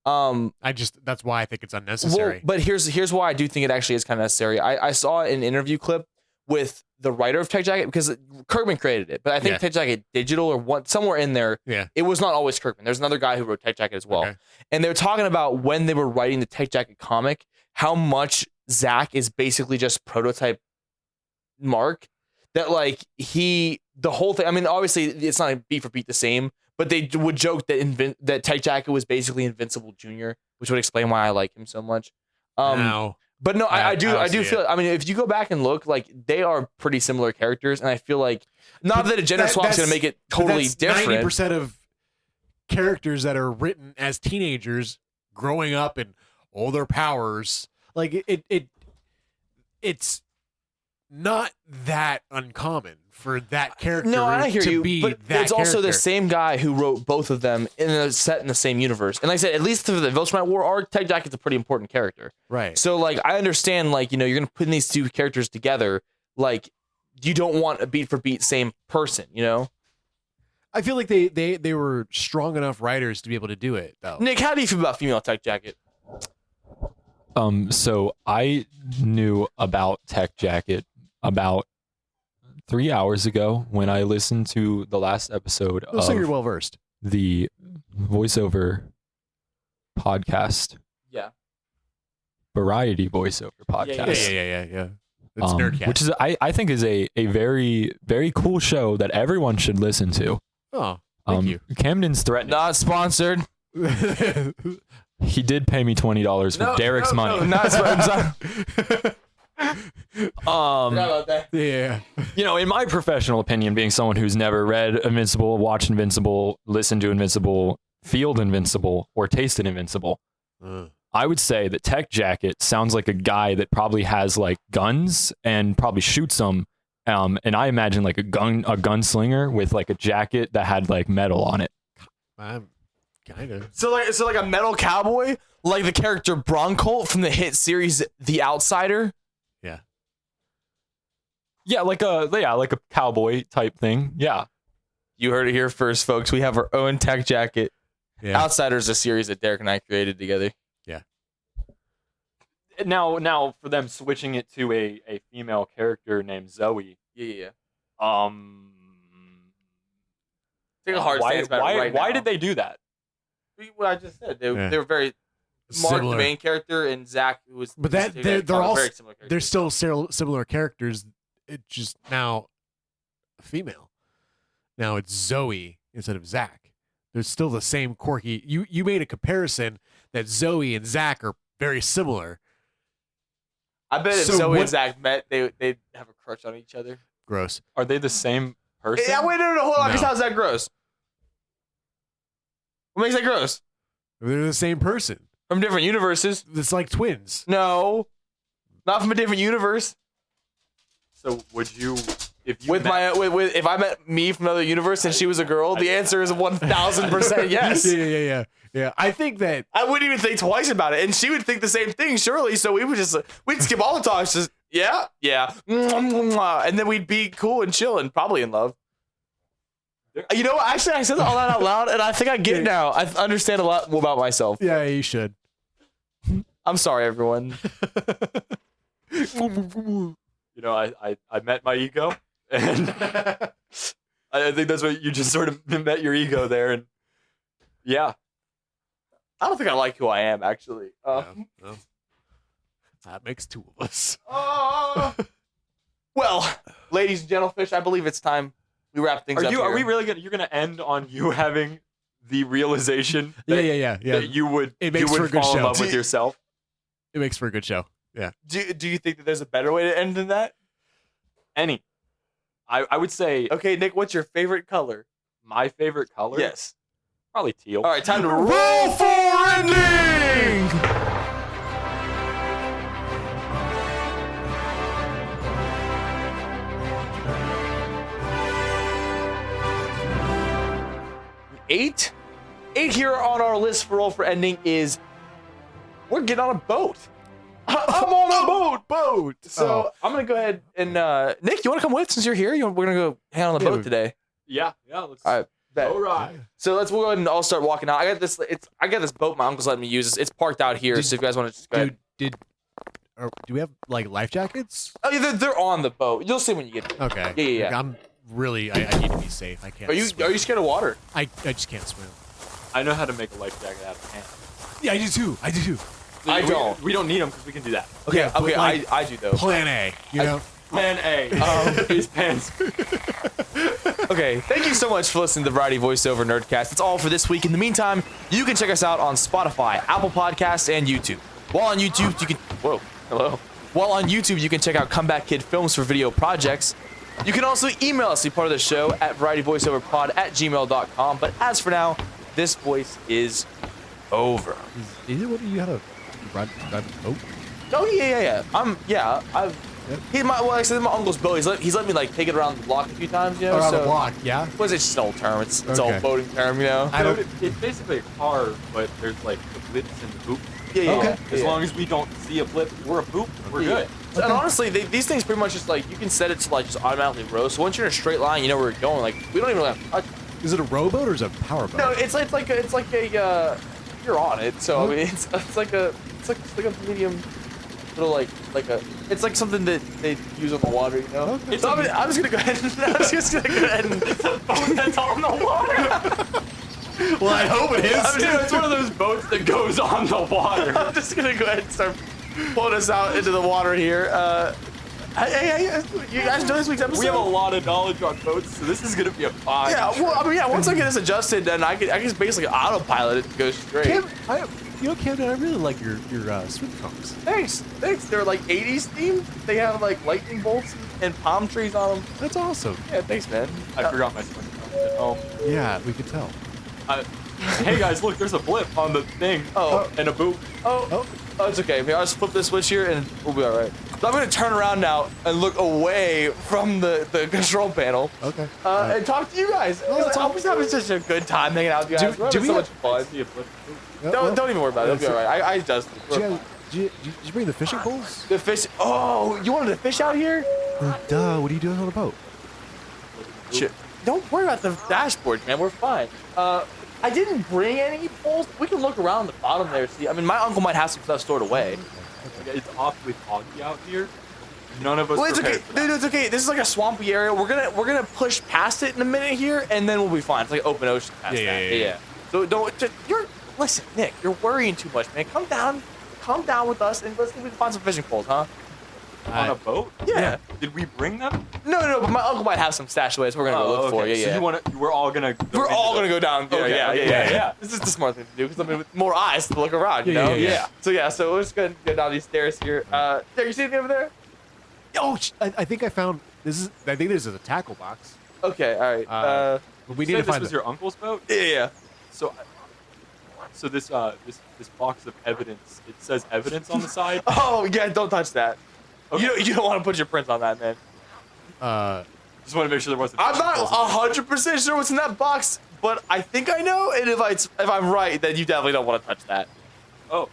B: That's why I think it's unnecessary.
D: Well, but here's why I do think it actually is kind of necessary. I saw an interview clip with the writer of Tech Jacket because Kirkman created it, but I think Tech Jacket Digital or somewhere in there, it was not always Kirkman. There's another guy who wrote Tech Jacket as well.
B: Okay.
D: And they were talking about when they were writing the Tech Jacket comic, how much Zach is basically just prototype Mark. That like the whole thing. I mean, obviously it's not beat for beat the same, but they would joke that that Tech Jacket was basically Invincible Jr., which would explain why I like him so much. But no, I do feel. I mean, if you go back and look, like they are pretty similar characters, and I feel like not that a gender swap is going to make it totally different.
B: 90% of characters that are written as teenagers growing up and all their powers, like it's not that uncommon for that character.
D: No, I hear you,
B: be
D: but
B: that
D: it's also the
B: character.
D: same guy who wrote both of them set in the same universe. And like I said, at least for the Viltrumite War arc, Tech Jacket's a pretty important character.
B: Right.
D: So like I understand, like, you know, you're gonna put these two characters together, like you don't want a beat for beat same person, you know?
B: I feel like they were strong enough writers to be able to do it though.
D: Nick, how do you feel about female Tech Jacket?
E: So I knew about Tech Jacket about 3 hours ago when I listened to the last episode
B: So you're
E: of
B: well versed.
E: the voiceover podcast.
D: Yeah.
E: Variety voiceover podcast.
B: Yeah. It's Nerdcast.
E: Which is I think is a very, very cool show that everyone should listen to.
B: Oh, thank you.
E: Camden's threatening.
D: Not sponsored.
E: He did pay me $20 for Derek's money.
D: Not sponsored.
E: Um,
B: Yeah.
E: you know, in my professional opinion, being someone who's never read Invincible, watched Invincible, listened to Invincible, feel Invincible, or tasted Invincible, I would say that Tech Jacket sounds like a guy that probably has like guns and probably shoots them. And I imagine like a gunslinger with like a jacket that had like metal on it.
B: Kind of.
D: So like a metal cowboy, like the character Broncolt from the hit series The Outsider.
E: Yeah, like a cowboy type thing. Yeah.
D: You heard it here first, folks. We have our own Tech Jacket.
B: Yeah.
D: Outsider is a series that Derek and I created together.
B: Yeah.
E: Now for them switching it to a female character named Zoe.
D: Yeah.
A: Take a hard stance about it right now.
E: Why did they do that?
A: What I just said. They
B: Yeah.
A: were very Mark,
B: Similar.
A: the main character, and Zach, who was.
B: But that they're
A: very
B: all
A: similar
B: they're
A: characters.
B: still similar characters. It's just now female. Now it's Zoe instead of Zach. They're still the same quirky. You made a comparison that Zoe and Zach are very similar.
A: I bet if
B: So
A: Zoe
B: what-
A: and Zach met, they'd have a crush on each other.
B: Gross.
E: Are they the same person?
A: Yeah, wait, no, hold on.
B: No.
A: Because how's that gross? What makes that gross?
B: They're the same person.
A: From different universes?
B: It's like twins.
A: No, not from a different universe.
E: So would you, if you
A: With
E: met-
A: if I met me from another universe and she was a girl, the answer is 1,000% yes.
B: Yeah. I think that
A: I wouldn't even think twice about it, and she would think the same thing, surely. So we'd skip all the talks, just yeah, and then we'd be cool and chill and probably in love. You know what? Actually, I said all that out loud, and I think I get it now. I understand a lot more about myself.
B: Yeah, you should.
A: I'm sorry, everyone.
E: You know, I met my ego, and I think that's what you just sort of met your ego there, and yeah.
A: I don't think I like who I am, actually.
B: Well, that makes two of us.
A: Well, ladies and gentlefish, I believe it's time we wrap things up.
E: Are we really you're gonna end on you having the realization that,
B: Yeah.
E: that you would
B: makes for a good
E: fall in
B: show.
E: love with yourself?
B: It makes for a good show. Yeah.
A: Do you think that there's a better way to end than that?
E: Any. I would say
A: Okay, Nick, what's your favorite color?
E: my favorite color.
A: Yes.
E: Probably teal.
A: All right, time to roll for ending! Eight here on our list for roll for ending is we're getting on a boat. I'm on a boat. So I'm gonna go ahead and Nick, you want to come with since you're here? We're gonna go hang out on the boat today.
E: Yeah. Let's.
A: All right. Bet.
E: All right.
A: So we'll go ahead and all start walking out. I got this boat my uncle's letting me use. It's parked out here. So if you guys want to just go ahead.
B: Do we have like life jackets?
A: Oh yeah, they're on the boat. You'll see when you get there.
B: Okay.
A: Yeah.
B: Like, I'm really. I need to be safe. I can't.
A: Are you scared of water?
B: I just can't swim.
E: I know how to make a life jacket out of hand.
B: Yeah, I do too.
A: I don't.
E: We don't need them because we can do that.
A: Okay.
B: Yeah, but
A: Okay.
B: like-
A: I do though.
B: Plan A. You know.
E: Plan A is pants.
A: Okay, thank you so much for listening to the Variety Voiceover Nerdcast. That's all for this week. In the meantime, you can check us out on Spotify, Apple Podcasts, and YouTube. While on YouTube, you can While on YouTube, you can check out Comeback Kid Films for video projects. You can also email us to be part of the show at varietyvoiceoverpod@gmail.com. But as for now, this voice is over.
B: Is it what you had to ride the boat?
A: Oh yeah. Like I said, my uncle's boat. He's let me like take it around the block a few times, you know.
B: Around
A: so,
B: the block, yeah.
A: Was it just an old term? It's
B: Okay.
A: old boating term, you know.
B: I don't.
E: It's basically a car, but there's like the blips and the boop.
A: Yeah.
B: Okay.
E: As long as we don't see a blip or a boop, we're good.
A: And honestly, these things pretty much just like you can set it to like just automatically row. So once you're in a straight line, you know where you're going. Like we don't even really have to touch it.
B: Is it a rowboat or is it a powerboat?
A: No, it's like a you're on it. So I mean, it's like a medium little it's like something that they use on the water, you know.
B: Okay.
A: So I'm just gonna go ahead and it's a boat that's on the water.
B: Well, I hope it is.
E: It's one of those boats that goes on the water.
A: I'm just gonna go ahead and start pulling us out into the water here. Hey, you guys know this week's episode?
E: We have a lot of knowledge on boats, so this is gonna be a fine.
A: Yeah, well, I mean, yeah. Once I get this adjusted, then I can just basically autopilot it and go straight.
B: Camden, I really like your swim trunks.
A: Thanks. They're like 80s themed. They have like lightning bolts and palm trees on them.
B: That's awesome.
A: Yeah, thanks, man.
E: I forgot my swim trunks at home.
B: Yeah, we could tell.
E: Hey guys, look, there's a blip on the thing.
A: Oh.
E: And a boop.
A: Oh, it's okay. Maybe I'll just flip this switch here and we'll be all right. So I'm gonna turn around now and look away from the control panel.
B: Okay.
A: And talk to you guys. It's always having such a good time hanging out with you guys. We're having so much fun.
E: See a blip.
A: Don't even worry about it. It'll be all right. I just.
B: Did you bring the fishing poles?
A: The fish. Oh, you wanted to fish out here?
B: Duh. What are you doing on the boat?
A: Shit. Don't worry about the dashboard, man. We're fine. I didn't bring any poles. We can look around the bottom there. See, I mean, my uncle might have some stuff stored away.
E: It's awfully foggy out here. None of us.
A: Well, it's okay,
E: prepared for that.
A: dude. It's okay. This is like a swampy area. We're gonna push past it in a minute here, and then we'll be fine. It's like open ocean past that. Yeah. So don't. Listen, Nick. You're worrying too much, man. Come down with us, and let's see if we can find some fishing poles, huh?
E: On a boat?
A: Yeah.
E: Did we bring them?
A: No. But my uncle might have some stashed away, so we're gonna go look for. Yeah.
E: So we're all gonna.
A: We're all gonna go down.
E: Okay,
A: Yeah. This is the smart thing to do because I mean, with more eyes to look around, you know.
B: Yeah.
A: So we're just gonna go down these stairs here. There, you see anything over there?
B: Oh, I think I found this. I think this is a tackle box.
A: Okay, all right.
B: But we
E: You
B: need to
E: said this
B: find
E: was your uncle's boat.
A: Yeah.
E: So this box of evidence. It says evidence on the side.
A: Oh yeah, don't touch that.
E: Okay.
A: You don't want to put your prints on that, man.
E: Just want to make sure there wasn't.
A: I'm not 100% sure what's in that box, but I think I know. And if I'm right, then you definitely don't want to touch that.
E: Oh.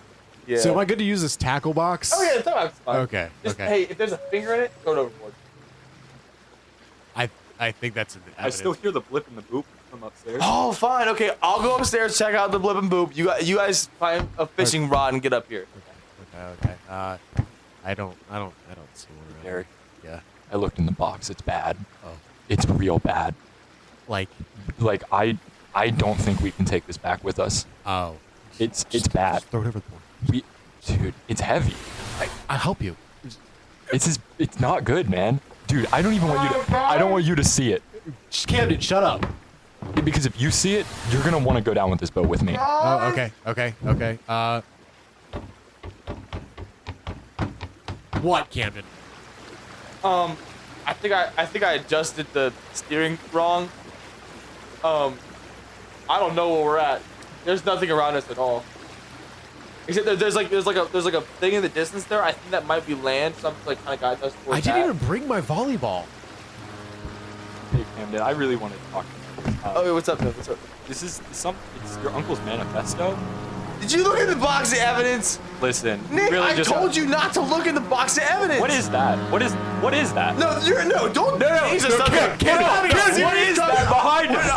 A: Yeah.
B: So am I good to use this tackle box?
A: Oh yeah, that's fine.
B: Okay.
A: Just,
B: Okay.
A: Hey, if there's a finger in it, throw it overboard.
B: I think that's an
E: I still hear the blip and the boop. from upstairs.
D: Oh, fine. Okay, I'll go upstairs, check out the blip and boop. You guys find a fishing rod and get up here.
B: Okay. I don't see where.
E: Derek.
B: Yeah.
E: I looked in the box. It's bad.
B: Oh.
E: It's real bad.
B: Like.
E: I don't think we can take this back with us.
B: Oh.
E: It's bad.
B: Just throw it over the board.
E: Dude, it's heavy.
B: I'll help you.
E: It's not good, man. Dude, I don't want you to see it.
B: Camden, shut up.
E: Because if you see it, you're gonna want to go down with this boat with me.
B: Oh, okay. What, Camden?
D: I think I adjusted the steering wrong. I don't know where we're at. There's nothing around us at all. Except there's like a thing in the distance there. I think that might be land. Something like kind of guides us towards
B: I didn't
D: that.
B: even bring my volleyball.
E: Hey, Camden, I really wanted to talk to you.
D: Oh, wait, what's up, man? What's up?
E: It's your uncle's manifesto.
D: Did you look in the box of evidence?
E: Listen,
D: Nick,
E: really
D: I told you not to look in the box of evidence.
E: What is that? What is that?
D: No, don't change the subject.
E: What is that behind us?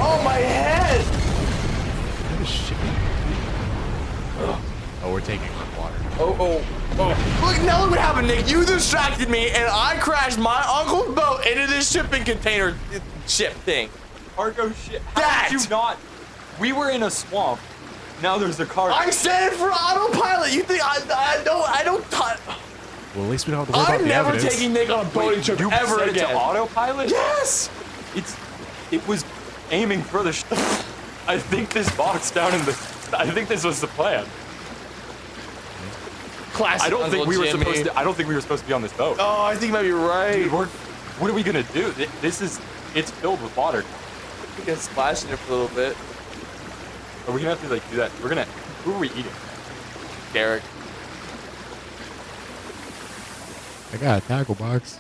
D: Oh, my head.
B: What is shipping? Oh, we're taking on water.
D: Oh. Look, now look what happened, Nick. You distracted me, and I crashed my uncle's boat into this shipping container ship thing.
E: Cargo ship. How
D: That!
E: did you not? We were in a swamp. Now there's a cargo.
D: I set it for autopilot. You think I don't touch.
B: Well, at least we don't have to worry about
D: I'm
B: the
D: never
B: evidence.
D: taking Nick on a boating trip
E: You
D: ever
E: set it
D: again.
E: to autopilot?
D: Yes.
E: It was aiming for the. I think this box down in the. I think this was the plan.
D: Classic.
E: I don't think
D: Uncle
E: we were
D: Jimmy.
E: supposed to. I don't think we were supposed to be on this boat.
D: Oh, I think you might be right.
E: Dude, what are we gonna do? It's filled with water.
D: We can splash in it for a little bit.
E: Are we gonna have to like do that? Who are we eating?
D: Derek.
B: I got a tackle box.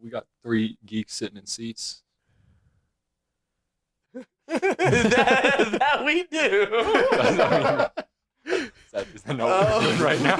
E: We got 3 geeks sitting in seats.
D: that we do.
E: Is that not what we're doing right now?